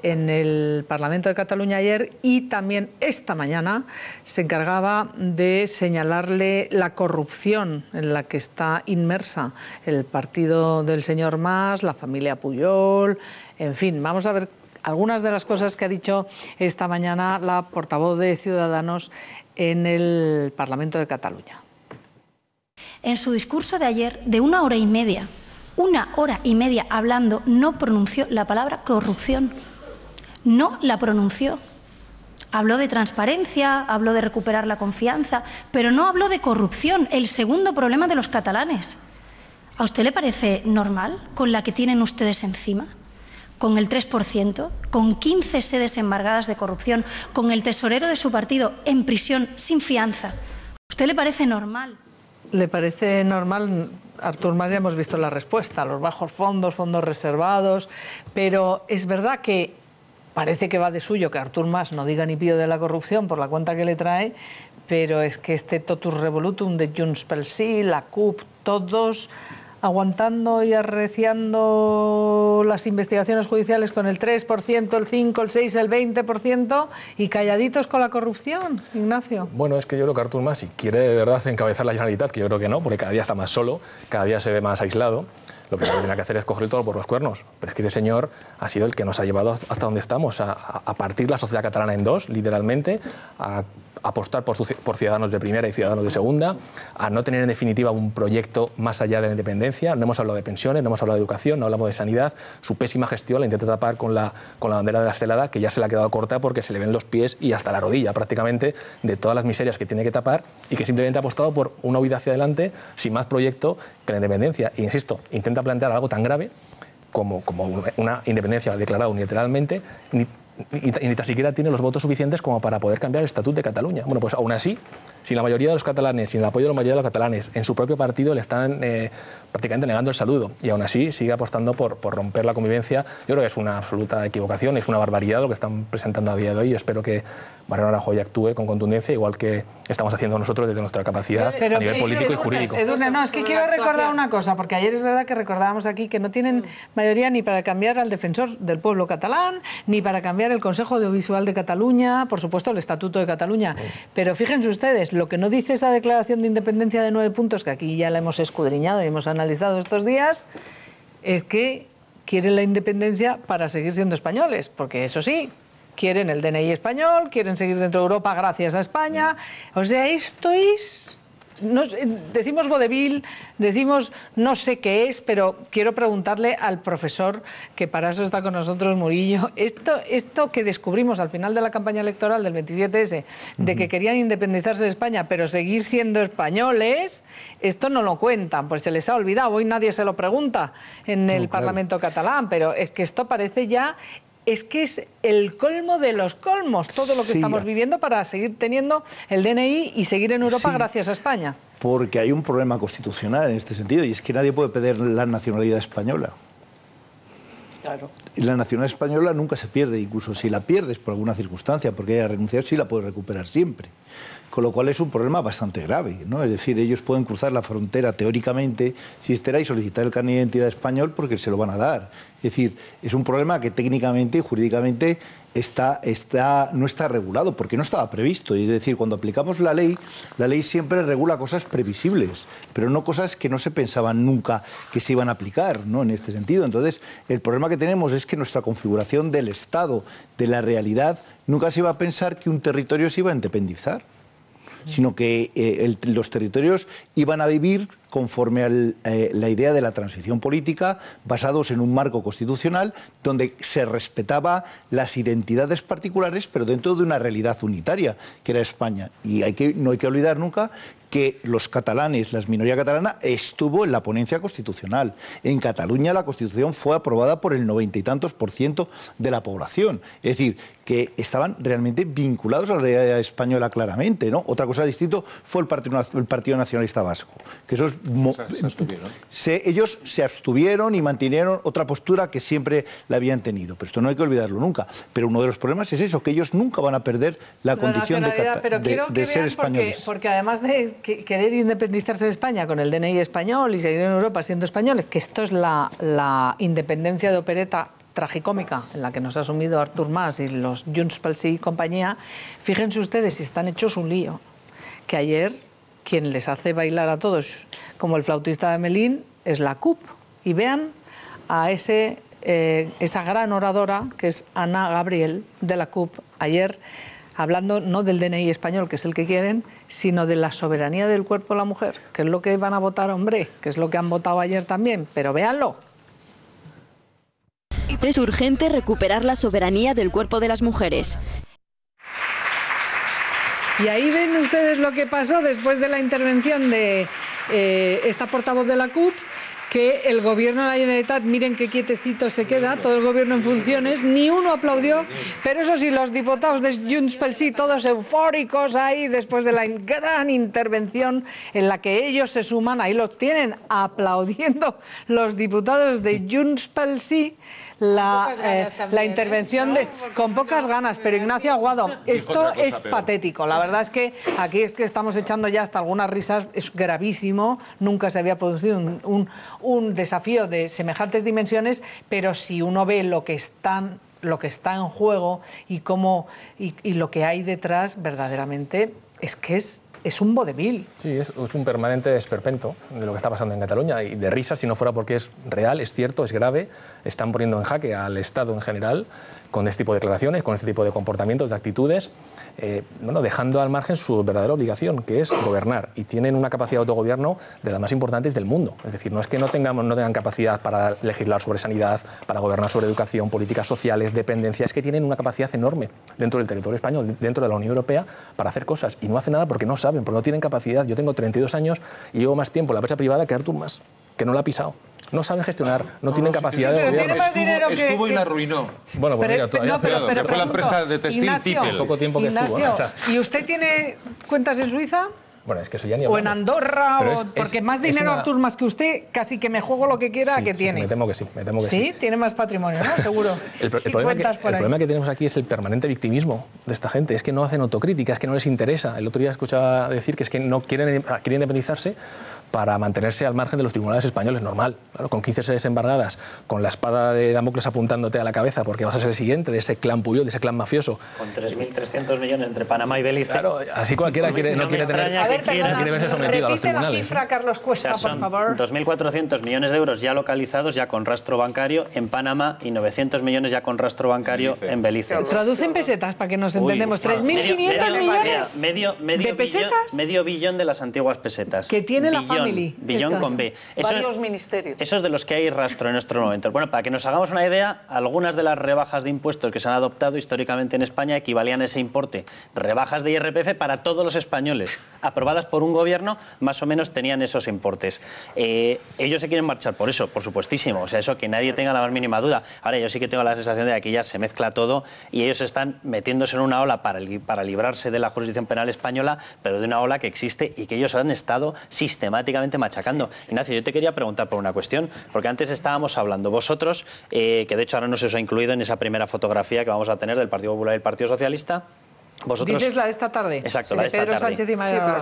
en el Parlamento de Cataluña ayer, y también esta mañana se encargaba de señalarle la corrupción en la que está inmersa el partido del señor Mas, la familia Pujol, en fin, vamos a ver algunas de las cosas que ha dicho esta mañana la portavoz de Ciudadanos en el Parlamento de Cataluña. En su discurso de ayer, de 1 hora y media, 1 hora y media hablando, no pronunció la palabra corrupción. No la pronunció. Habló de transparencia, habló de recuperar la confianza, pero no habló de corrupción, el segundo problema de los catalanes. ¿A usted le parece normal con la que tienen ustedes encima? Con el 3%, con 15 sedes embargadas de corrupción, con el tesorero de su partido en prisión sin fianza. ¿A usted le parece normal? ¿Le parece normal? Artur Mas, ya hemos visto la respuesta, los bajos fondos, fondos reservados, pero es verdad que parece que va de suyo que Artur Mas no diga ni pío de la corrupción por la cuenta que le trae, pero es que este totus revolutum de Junts pel Sí, la CUP, todos aguantando y arreciando las investigaciones judiciales con el 3%, el 5%, el 6%, el 20% y calladitos con la corrupción, Ignacio. Bueno, es que yo creo que Artur Mas, si quiere de verdad encabezar la Generalitat, que yo creo que no, porque cada día está más solo, cada día se ve más aislado, lo que tiene que hacer es coger todo por los cuernos. Pero es que ese señor ha sido el que nos ha llevado hasta donde estamos, a partir la sociedad catalana en dos, literalmente, a apostar por ciudadanos de primera y ciudadanos de segunda, a no tener en definitiva un proyecto más allá de la independencia. No hemos hablado de pensiones, no hemos hablado de educación, no hablamos de sanidad. Su pésima gestión la intenta tapar con la bandera de la estelada, que ya se le ha quedado corta porque se le ven los pies y hasta la rodilla prácticamente de todas las miserias que tiene que tapar, y que simplemente ha apostado por una huida hacia adelante sin más proyecto que la independencia. Y insisto, intenta plantear algo tan grave como una independencia declarada unilateralmente, ni tan siquiera tiene los votos suficientes como para poder cambiar el Estatut de Cataluña. Bueno, pues aún así, sin la mayoría de los catalanes, sin el apoyo de la mayoría de los catalanes, en su propio partido le están prácticamente negando el saludo, y aún así sigue apostando por romper la convivencia. Yo creo que es una absoluta equivocación, es una barbaridad lo que están presentando a día de hoy. Yo espero que Mariano Rajoy actúe con contundencia, igual que estamos haciendo nosotros desde nuestra capacidad a nivel político y jurídico. Edurne, no, es que quiero recordar una cosa, porque ayer es verdad que recordábamos aquí que no tienen mayoría ni para cambiar al defensor del pueblo catalán, ni para cambiar el Consejo Audiovisual de Cataluña, por supuesto el Estatuto de Cataluña. Pero fíjense ustedes, lo que no dice esa declaración de independencia de 9 puntos, que aquí ya la hemos escudriñado y hemos analizado estos días, es que quieren la independencia para seguir siendo españoles, porque eso sí, quieren el DNI español, quieren seguir dentro de Europa gracias a España. O sea, esto es... decimos vodevil, decimos no sé qué es, pero quiero preguntarle al profesor, que para eso está con nosotros, Murillo, esto que descubrimos al final de la campaña electoral del 27S, de que querían independizarse de España, pero seguir siendo españoles, esto no lo cuentan, pues se les ha olvidado, hoy nadie se lo pregunta en el Parlamento catalán, pero es que esto parece ya... Es que es el colmo de los colmos, todo lo que estamos viviendo para seguir teniendo el DNI y seguir en Europa gracias a España. Porque hay un problema constitucional en este sentido, y es que nadie puede pedir la nacionalidad española. Claro. Y la nacionalidad española nunca se pierde, incluso si la pierdes por alguna circunstancia, porque haya renunciado, sí la puedes recuperar siempre. Con lo cual es un problema bastante grave, ¿no? Es decir, ellos pueden cruzar la frontera teóricamente, si estará, y solicitar el carnet de identidad español porque se lo van a dar. Es decir, es un problema que técnicamente y jurídicamente no está regulado, porque no estaba previsto. Es decir, cuando aplicamos la ley siempre regula cosas previsibles, pero no cosas que no se pensaban nunca que se iban a aplicar, ¿no? En este sentido. Entonces, el problema que tenemos es que nuestra configuración del Estado, de la realidad, nunca se iba a pensar que un territorio se iba a independizar, sino que los territorios iban a vivir conforme a la idea de la transición política, basados en un marco constitucional donde se respetaba las identidades particulares, pero dentro de una realidad unitaria, que era España. Y no hay que olvidar nunca que los catalanes, la minoría catalana, estuvo en la ponencia constitucional. En Cataluña la Constitución fue aprobada por el 90 y tantos % de la población. Es decir, que estaban realmente vinculados a la realidad española claramente, ¿no? Otra cosa distinta fue el Partido Nacionalista Vasco, que eso es ellos se abstuvieron y mantuvieron otra postura que siempre la habían tenido. Pero esto no hay que olvidarlo nunca. Pero uno de los problemas es eso, que ellos nunca van a perder la condición de ser españoles. Porque además de querer independizarse de España con el DNI español y seguir en Europa siendo españoles, que esto es la independencia de opereta tragicómica en la que nos ha sumido Artur Mas y los Junts pel Sí y compañía, fíjense ustedes si están hechos un lío. Que ayer quien les hace bailar a todos como el flautista de Melín es la CUP. Y vean a esa gran oradora que es Ana Gabriel de la CUP ayer hablando no del DNI español, que es el que quieren, sino de la soberanía del cuerpo de la mujer, que es lo que van a votar, hombre, que es lo que han votado ayer también, pero véanlo. Es urgente recuperar la soberanía del cuerpo de las mujeres. Y ahí ven ustedes lo que pasó después de la intervención de esta portavoz de la CUP, que el gobierno de la Generalitat, miren qué quietecito se queda, todo el gobierno en funciones, ni uno aplaudió, pero eso sí, los diputados de Junts pel Sí, todos eufóricos ahí, después de la gran intervención en la que ellos se suman, ahí los tienen aplaudiendo los diputados de Junts pel Sí, la intervención con pocas ganas, pero Ignacio Aguado, esto es patético. La verdad es que aquí es que estamos echando ya hasta algunas risas, es gravísimo, nunca se había producido un desafío de semejantes dimensiones, pero si uno ve lo que está en juego y lo que hay detrás, verdaderamente es que es un vodevil. Sí, es un permanente esperpento de lo que está pasando en Cataluña y de risas, si no fuera porque es real, es cierto, es grave. Están poniendo en jaque al Estado en general con este tipo de declaraciones, con este tipo de comportamientos, de actitudes, dejando al margen su verdadera obligación, que es gobernar. Y tienen una capacidad de autogobierno de las más importantes del mundo. Es decir, no es que no tengan capacidad para legislar sobre sanidad, para gobernar sobre educación, políticas sociales, dependencia, es que tienen una capacidad enorme dentro del territorio español, dentro de la Unión Europea, para hacer cosas. Y no hacen nada porque no saben, porque no tienen capacidad. Yo tengo 32 años y llevo más tiempo en la empresa privada que Artur Mas, que no la ha pisado. No saben gestionar, no tienen capacidad de gobierno. Estuvo y la arruinó. Bueno, pues mira, todavía que fue la empresa de textil Tippel. Poco tiempo que estuvo. ¿Y usted tiene cuentas en Suiza? Bueno, es que eso ya ni o en Andorra, porque más dinero una... Artur Mas que usted, casi que me juego lo que quiera que tiene. Me temo que sí, sí. Tiene más patrimonio, ¿no? Seguro. El problema que tenemos aquí es el permanente victimismo de esta gente. Es que no hacen autocrítica, es que no les interesa. El otro día escuchaba decir que es que no quieren independizarse para mantenerse al margen de los tribunales españoles, normal, claro, con 15 sedes embargadas, con la espada de Damocles apuntándote a la cabeza porque vas a ser el siguiente de ese clan Puyol, de ese clan mafioso. Con 3.300 millones entre Panamá y Belice. Claro, así cualquiera no quiere verse sometido a los tribunales. La cifra, Carlos Cuesta, por favor. 2.400 millones de euros ya localizados, ya con rastro bancario en Panamá y 900 millones ya con rastro bancario en Belice. Traduce en pesetas para que nos entendemos. 3.500 millones de pesetas. Medio billón de las antiguas pesetas. Que tiene la Billón con B. Varios ministerios. Esos de los que hay rastro en estos momentos. Bueno, para que nos hagamos una idea, algunas de las rebajas de impuestos que se han adoptado históricamente en España equivalían a ese importe. Rebajas de IRPF para todos los españoles, aprobadas por un gobierno, más o menos tenían esos importes. Ellos se quieren marchar por eso, por supuestísimo. O sea, eso que nadie tenga la más mínima duda. Ahora, yo sí que tengo la sensación de que aquí ya se mezcla todo y ellos están metiéndose en una ola para librarse de la jurisdicción penal española, pero de una ola que existe y que ellos han estado sistemáticamente machacando. Ignacio, yo te quería preguntar por una cuestión, porque antes estábamos hablando vosotros, que de hecho ahora no se os ha incluido en esa primera fotografía que vamos a tener del Partido Popular y el Partido Socialista. Vosotros... Dices la de esta tarde. Exacto, la de esta tarde. Sánchez y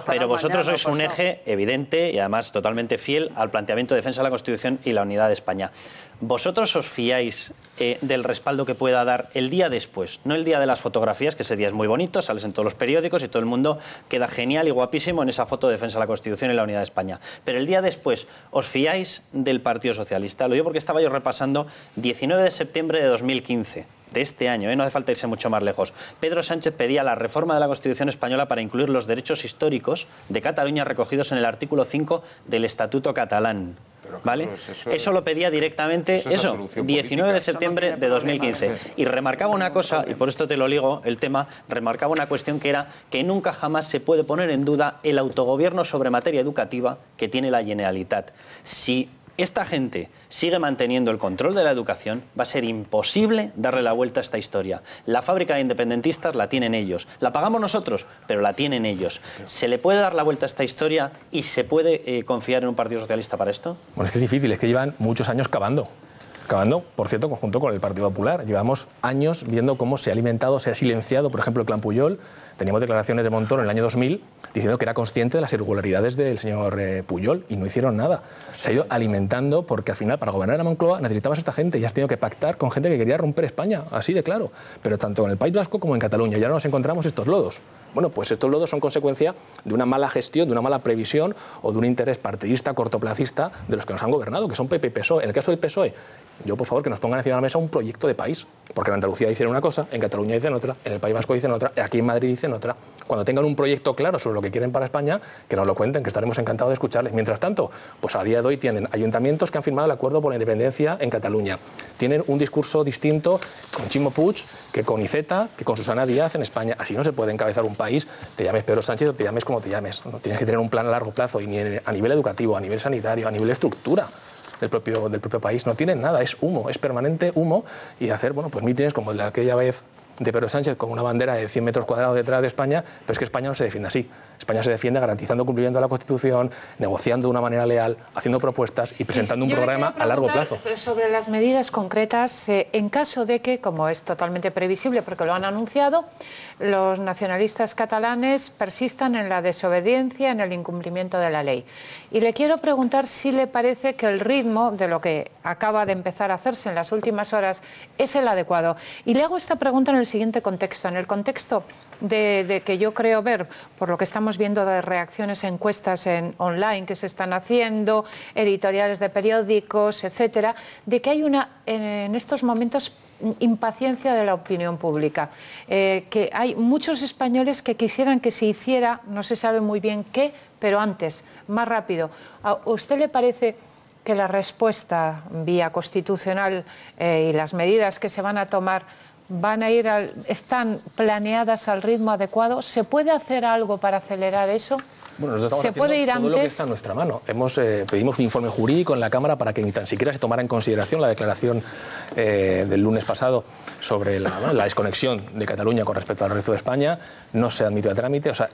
pero vosotros sois un eje evidente y además totalmente fiel al planteamiento de defensa de la Constitución y la unidad de España. ¿Vosotros os fiáis del respaldo que pueda dar el día después? No el día de las fotografías, que ese día es muy bonito, sales en todos los periódicos y todo el mundo queda genial y guapísimo en esa foto de defensa de la Constitución y la unidad de España. Pero el día después, ¿os fiáis del Partido Socialista? Lo digo porque estaba yo repasando 19 de septiembre de 2015. De este año, no hace falta irse mucho más lejos. Pedro Sánchez pedía la reforma de la Constitución española para incluir los derechos históricos de Cataluña recogidos en el artículo 5 del Estatuto catalán. ¿Vale? Eso lo pedía directamente, 19 de septiembre de 2015. Y remarcaba una cosa, y por esto te lo ligo el tema, remarcaba una cuestión que era que nunca jamás se puede poner en duda el autogobierno sobre materia educativa que tiene la Generalitat. Si esta gente sigue manteniendo el control de la educación, va a ser imposible darle la vuelta a esta historia. La fábrica de independentistas la tienen ellos. La pagamos nosotros, pero la tienen ellos. ¿Se le puede dar la vuelta a esta historia y se puede confiar en un Partido Socialista para esto? Bueno, es que es difícil, es que llevan muchos años cavando. Cavando, por cierto, conjunto con el Partido Popular. Llevamos años viendo cómo se ha alimentado, se ha silenciado, por ejemplo, el clan Puyol. Teníamos declaraciones de Montoro en el año 2000 diciendo que era consciente de las irregularidades del señor Puyol y no hicieron nada. Se ha ido alimentando porque al final para gobernar a Moncloa necesitabas a esta gente y has tenido que pactar con gente que quería romper España, así de claro. Pero tanto en el País Vasco como en Cataluña. Y ahora nos encontramos estos lodos. Bueno, pues estos lodos son consecuencia de una mala gestión, de una mala previsión o de un interés partidista, cortoplacista de los que nos han gobernado, que son PP y PSOE. En el caso del PSOE, yo, por favor, que nos pongan encima de la mesa un proyecto de país. Porque en Andalucía dicen una cosa, en Cataluña dicen otra, en el País Vasco dicen otra, aquí en Madrid dicen otra. Cuando tengan un proyecto claro sobre lo que quieren para España, que nos lo cuenten, que estaremos encantados de escucharles. Mientras tanto, pues a día de hoy tienen ayuntamientos que han firmado el acuerdo por la independencia en Cataluña. Tienen un discurso distinto con Ximo Puig que con Iceta, que con Susana Díaz en España. Así no se puede encabezar un país, te llames Pedro Sánchez o te llames como te llames. ¿No? Tienes que tener un plan a largo plazo, y ni a nivel educativo, a nivel sanitario, a nivel de estructura del propio país. No tienen nada, es humo, es permanente humo, y hacer, bueno, pues mítines como el de aquella vez de Pedro Sánchez con una bandera de 100 metros cuadrados detrás de España, pero es que España no se defiende así. España se defiende garantizando cumplimiento de la Constitución, negociando de una manera leal, haciendo propuestas y presentando un programa a largo plazo. Sobre las medidas concretas, en caso de que, como es totalmente previsible porque lo han anunciado, los nacionalistas catalanes persistan en la desobediencia, en el incumplimiento de la ley. Y le quiero preguntar si le parece que el ritmo de lo que acaba de empezar a hacerse en las últimas horas es el adecuado. Y le hago esta pregunta en el siguiente contexto, en el contexto de que yo creo ver, por lo que estamos viendo de reacciones a encuestas online que se están haciendo, editoriales de periódicos, etcétera, de que hay en estos momentos impaciencia de la opinión pública, que hay muchos españoles que quisieran que se hiciera, no se sabe muy bien qué, pero antes, más rápido. ¿A usted le parece que la respuesta vía constitucional y las medidas que se van a tomar están planeadas al ritmo adecuado? ¿Se puede hacer algo para acelerar eso? Bueno, ¿Se puede ir todo antes? Lo que está en nuestra mano. Pedimos un informe jurídico en la Cámara para que ni tan siquiera se tomara en consideración la declaración del lunes pasado sobre la desconexión de Cataluña con respecto al resto de España. No se admitió a trámite. O sea,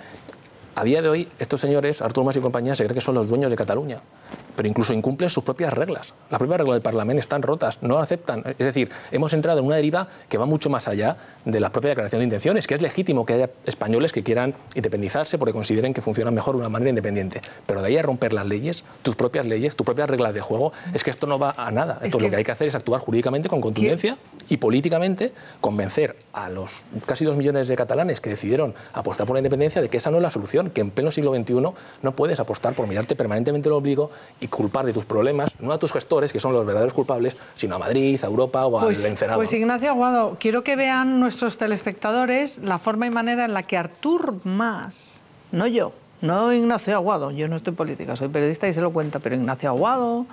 a día de hoy, estos señores, Artur Mas y compañía, se cree que son los dueños de Cataluña, pero incluso incumplen sus propias reglas. Las propias reglas del Parlamento están rotas, no aceptan. Es decir, hemos entrado en una deriva que va mucho más allá de la propia declaración de intenciones, que es legítimo que haya españoles que quieran independizarse porque consideren que funcionan mejor de una manera independiente. Pero de ahí a romper las leyes, tus propias reglas de juego, es que esto no va a nada. Esto lo que hay que hacer es actuar jurídicamente con contundencia y políticamente convencer a los casi 2 millones de catalanes que decidieron apostar por la independencia de que esa no es la solución, que en pleno siglo XXI no puedes apostar por mirarte permanentemente el ombligo y culpar de tus problemas, no a tus gestores, que son los verdaderos culpables, sino a Madrid, a Europa o al Encerado. Pues Ignacio Aguado, quiero que vean nuestros telespectadores la forma y manera en la que Artur Mas, no yo, no Ignacio Aguado, yo no estoy política, soy periodista y se lo cuenta, pero Ignacio Aguado,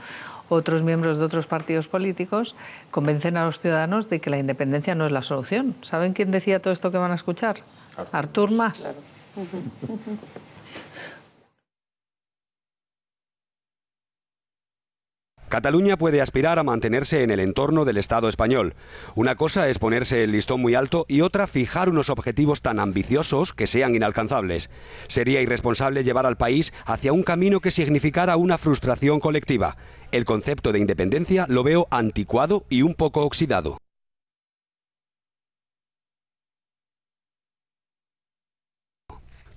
otros miembros de otros partidos políticos, convencen a los ciudadanos de que la independencia no es la solución. ¿Saben quién decía todo esto que van a escuchar? Artur Mas. Claro. Cataluña puede aspirar a mantenerse en el entorno del Estado español. Una cosa es ponerse el listón muy alto y otra fijar unos objetivos tan ambiciosos que sean inalcanzables. Sería irresponsable llevar al país hacia un camino que significara una frustración colectiva. El concepto de independencia lo veo anticuado y un poco oxidado.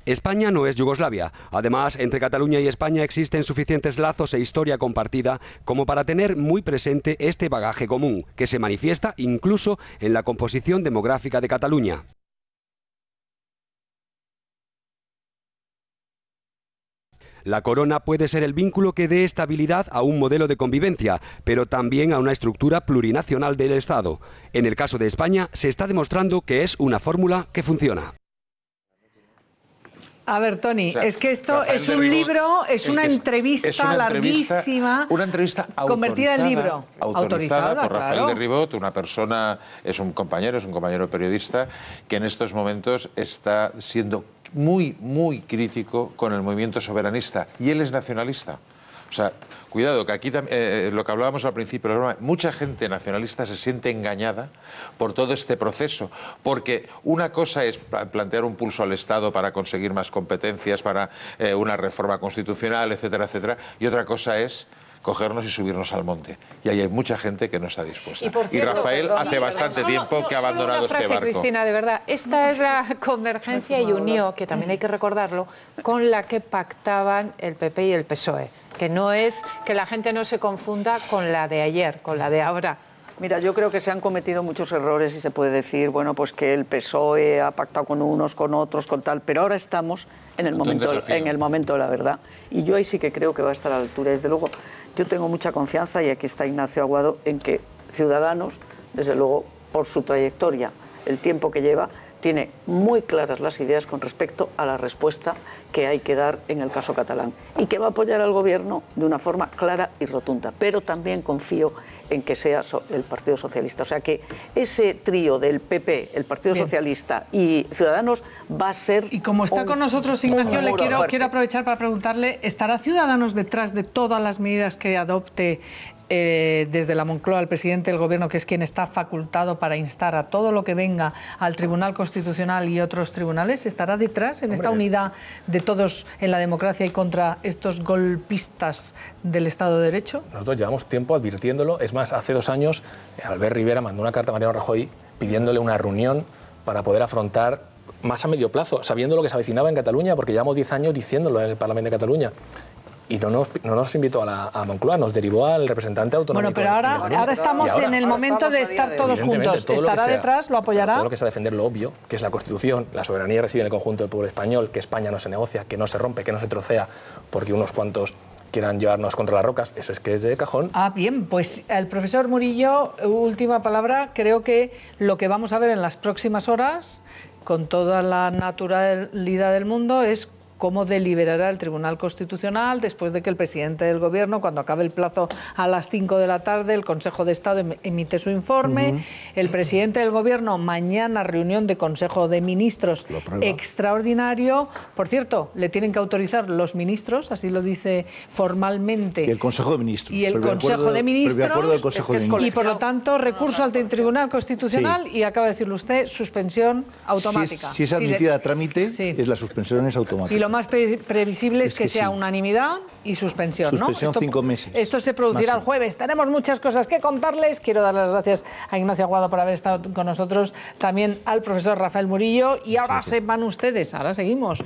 España no es Yugoslavia. Además, entre Cataluña y España existen suficientes lazos e historia compartida como para tener muy presente este bagaje común, que se manifiesta incluso en la composición demográfica de Cataluña. La corona puede ser el vínculo que dé estabilidad a un modelo de convivencia, pero también a una estructura plurinacional del Estado. En el caso de España, se está demostrando que es una fórmula que funciona. A ver, Tony, es que esto es un libro, es una entrevista larguísima. Una entrevista convertida en libro. Autorizada por Rafael de Ribot, una persona, es un compañero periodista que en estos momentos está siendo muy, muy crítico con el movimiento soberanista. Y él es nacionalista. O sea, cuidado, que aquí lo que hablábamos al principio, mucha gente nacionalista se siente engañada por todo este proceso, porque una cosa es plantear un pulso al Estado para conseguir más competencias, para una reforma constitucional, etcétera, etcétera, y otra cosa es cogernos y subirnos al monte. Y ahí hay mucha gente que no está dispuesta. Y Rafael hace bastante tiempo que ha abandonado este barco. Cristina, de verdad, esta es la convergencia y unión, que también hay que recordarlo, con la que pactaban el PP y el PSOE. Que no es que la gente no se confunda con la de ayer, con la de ahora. Mira, yo creo que se han cometido muchos errores y se puede decir, bueno, pues que el PSOE ha pactado con unos, con otros, con tal, pero ahora estamos en el momento de la verdad. Y yo ahí sí que creo que va a estar a la altura. Desde luego, yo tengo mucha confianza, y aquí está Ignacio Aguado, en que Ciudadanos, desde luego, por su trayectoria, el tiempo que lleva, tiene muy claras las ideas con respecto a la respuesta que hay que dar en el caso catalán, y que va a apoyar al Gobierno de una forma clara y rotunda. Pero también confío en que sea el Partido Socialista. O sea que ese trío del PP, el Partido Socialista y Ciudadanos va a ser... Y como está con nosotros Ignacio, le quiero aprovechar para preguntarle, ¿estará Ciudadanos detrás de todas las medidas que adopte desde la Moncloa al presidente del Gobierno, que es quien está facultado para instar a todo lo que venga al Tribunal Constitucional y otros tribunales, estará detrás en esta unidad de todos en la democracia y contra estos golpistas del Estado de Derecho? Nosotros llevamos tiempo advirtiéndolo. Es más, hace 2 años Albert Rivera mandó una carta a Mariano Rajoy pidiéndole una reunión para poder afrontar más a medio plazo, sabiendo lo que se avecinaba en Cataluña, porque llevamos 10 años diciéndolo en el Parlamento de Cataluña. Y no nos invitó a Moncloa, nos derivó al representante autonómico. Bueno, pero ahora estamos en el momento de estar todos juntos. ¿Estará detrás? ¿Lo apoyará? Todo lo que sea defender lo obvio, que es la Constitución, la soberanía reside en el conjunto del pueblo español, que España no se negocia, que no se rompe, que no se trocea, porque unos cuantos quieran llevarnos contra las rocas, eso es que es de cajón. Bien, pues el profesor Murillo, última palabra, creo que lo que vamos a ver en las próximas horas, con toda la naturalidad del mundo, es cómo deliberará el Tribunal Constitucional después de que el presidente del Gobierno, cuando acabe el plazo a las 5 de la tarde, el Consejo de Estado emite su informe. El presidente del Gobierno, mañana reunión de Consejo de Ministros extraordinario. Por cierto, le tienen que autorizar los ministros, así lo dice formalmente. Y el Consejo de Ministros. Y el Consejo de Ministros. Y por lo tanto, recurso al Tribunal Constitucional y acaba de decirlo usted, suspensión automática. Si es admitida a trámite, es la suspensión es automática. Y lo más previsible es que sea unanimidad y suspensión, ¿no? Suspensión 5 meses. Esto se producirá el jueves. Tenemos muchas cosas que contarles. Quiero dar las gracias a Ignacio Aguado por haber estado con nosotros, también al profesor Rafael Murillo. Y ahora se van ustedes, ahora seguimos.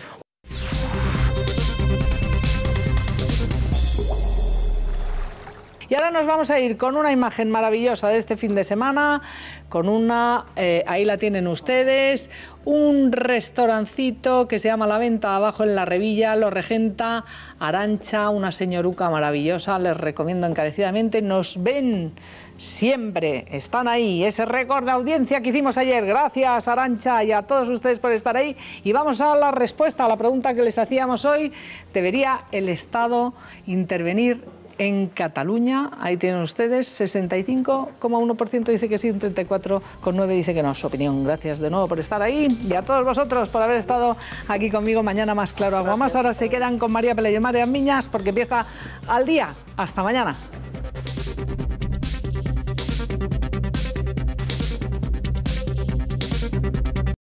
Y ahora nos vamos a ir con una imagen maravillosa de este fin de semana, con ahí la tienen ustedes, un restaurancito que se llama La Venta abajo en La Revilla, lo regenta Arantxa, una señoruca maravillosa, les recomiendo encarecidamente, nos ven siempre, están ahí, ese récord de audiencia que hicimos ayer, gracias Arantxa y a todos ustedes por estar ahí, y vamos a la respuesta a la pregunta que les hacíamos hoy, ¿debería el Estado intervenir en Cataluña? Ahí tienen ustedes, 65,1% dice que sí, un 34,9% dice que no. Su opinión. Gracias de nuevo por estar ahí y a todos vosotros por haber estado aquí conmigo. Mañana más Claro Agua Más. Ahora se quedan con María Pelayo y María Miñas porque empieza Al Día. Hasta mañana.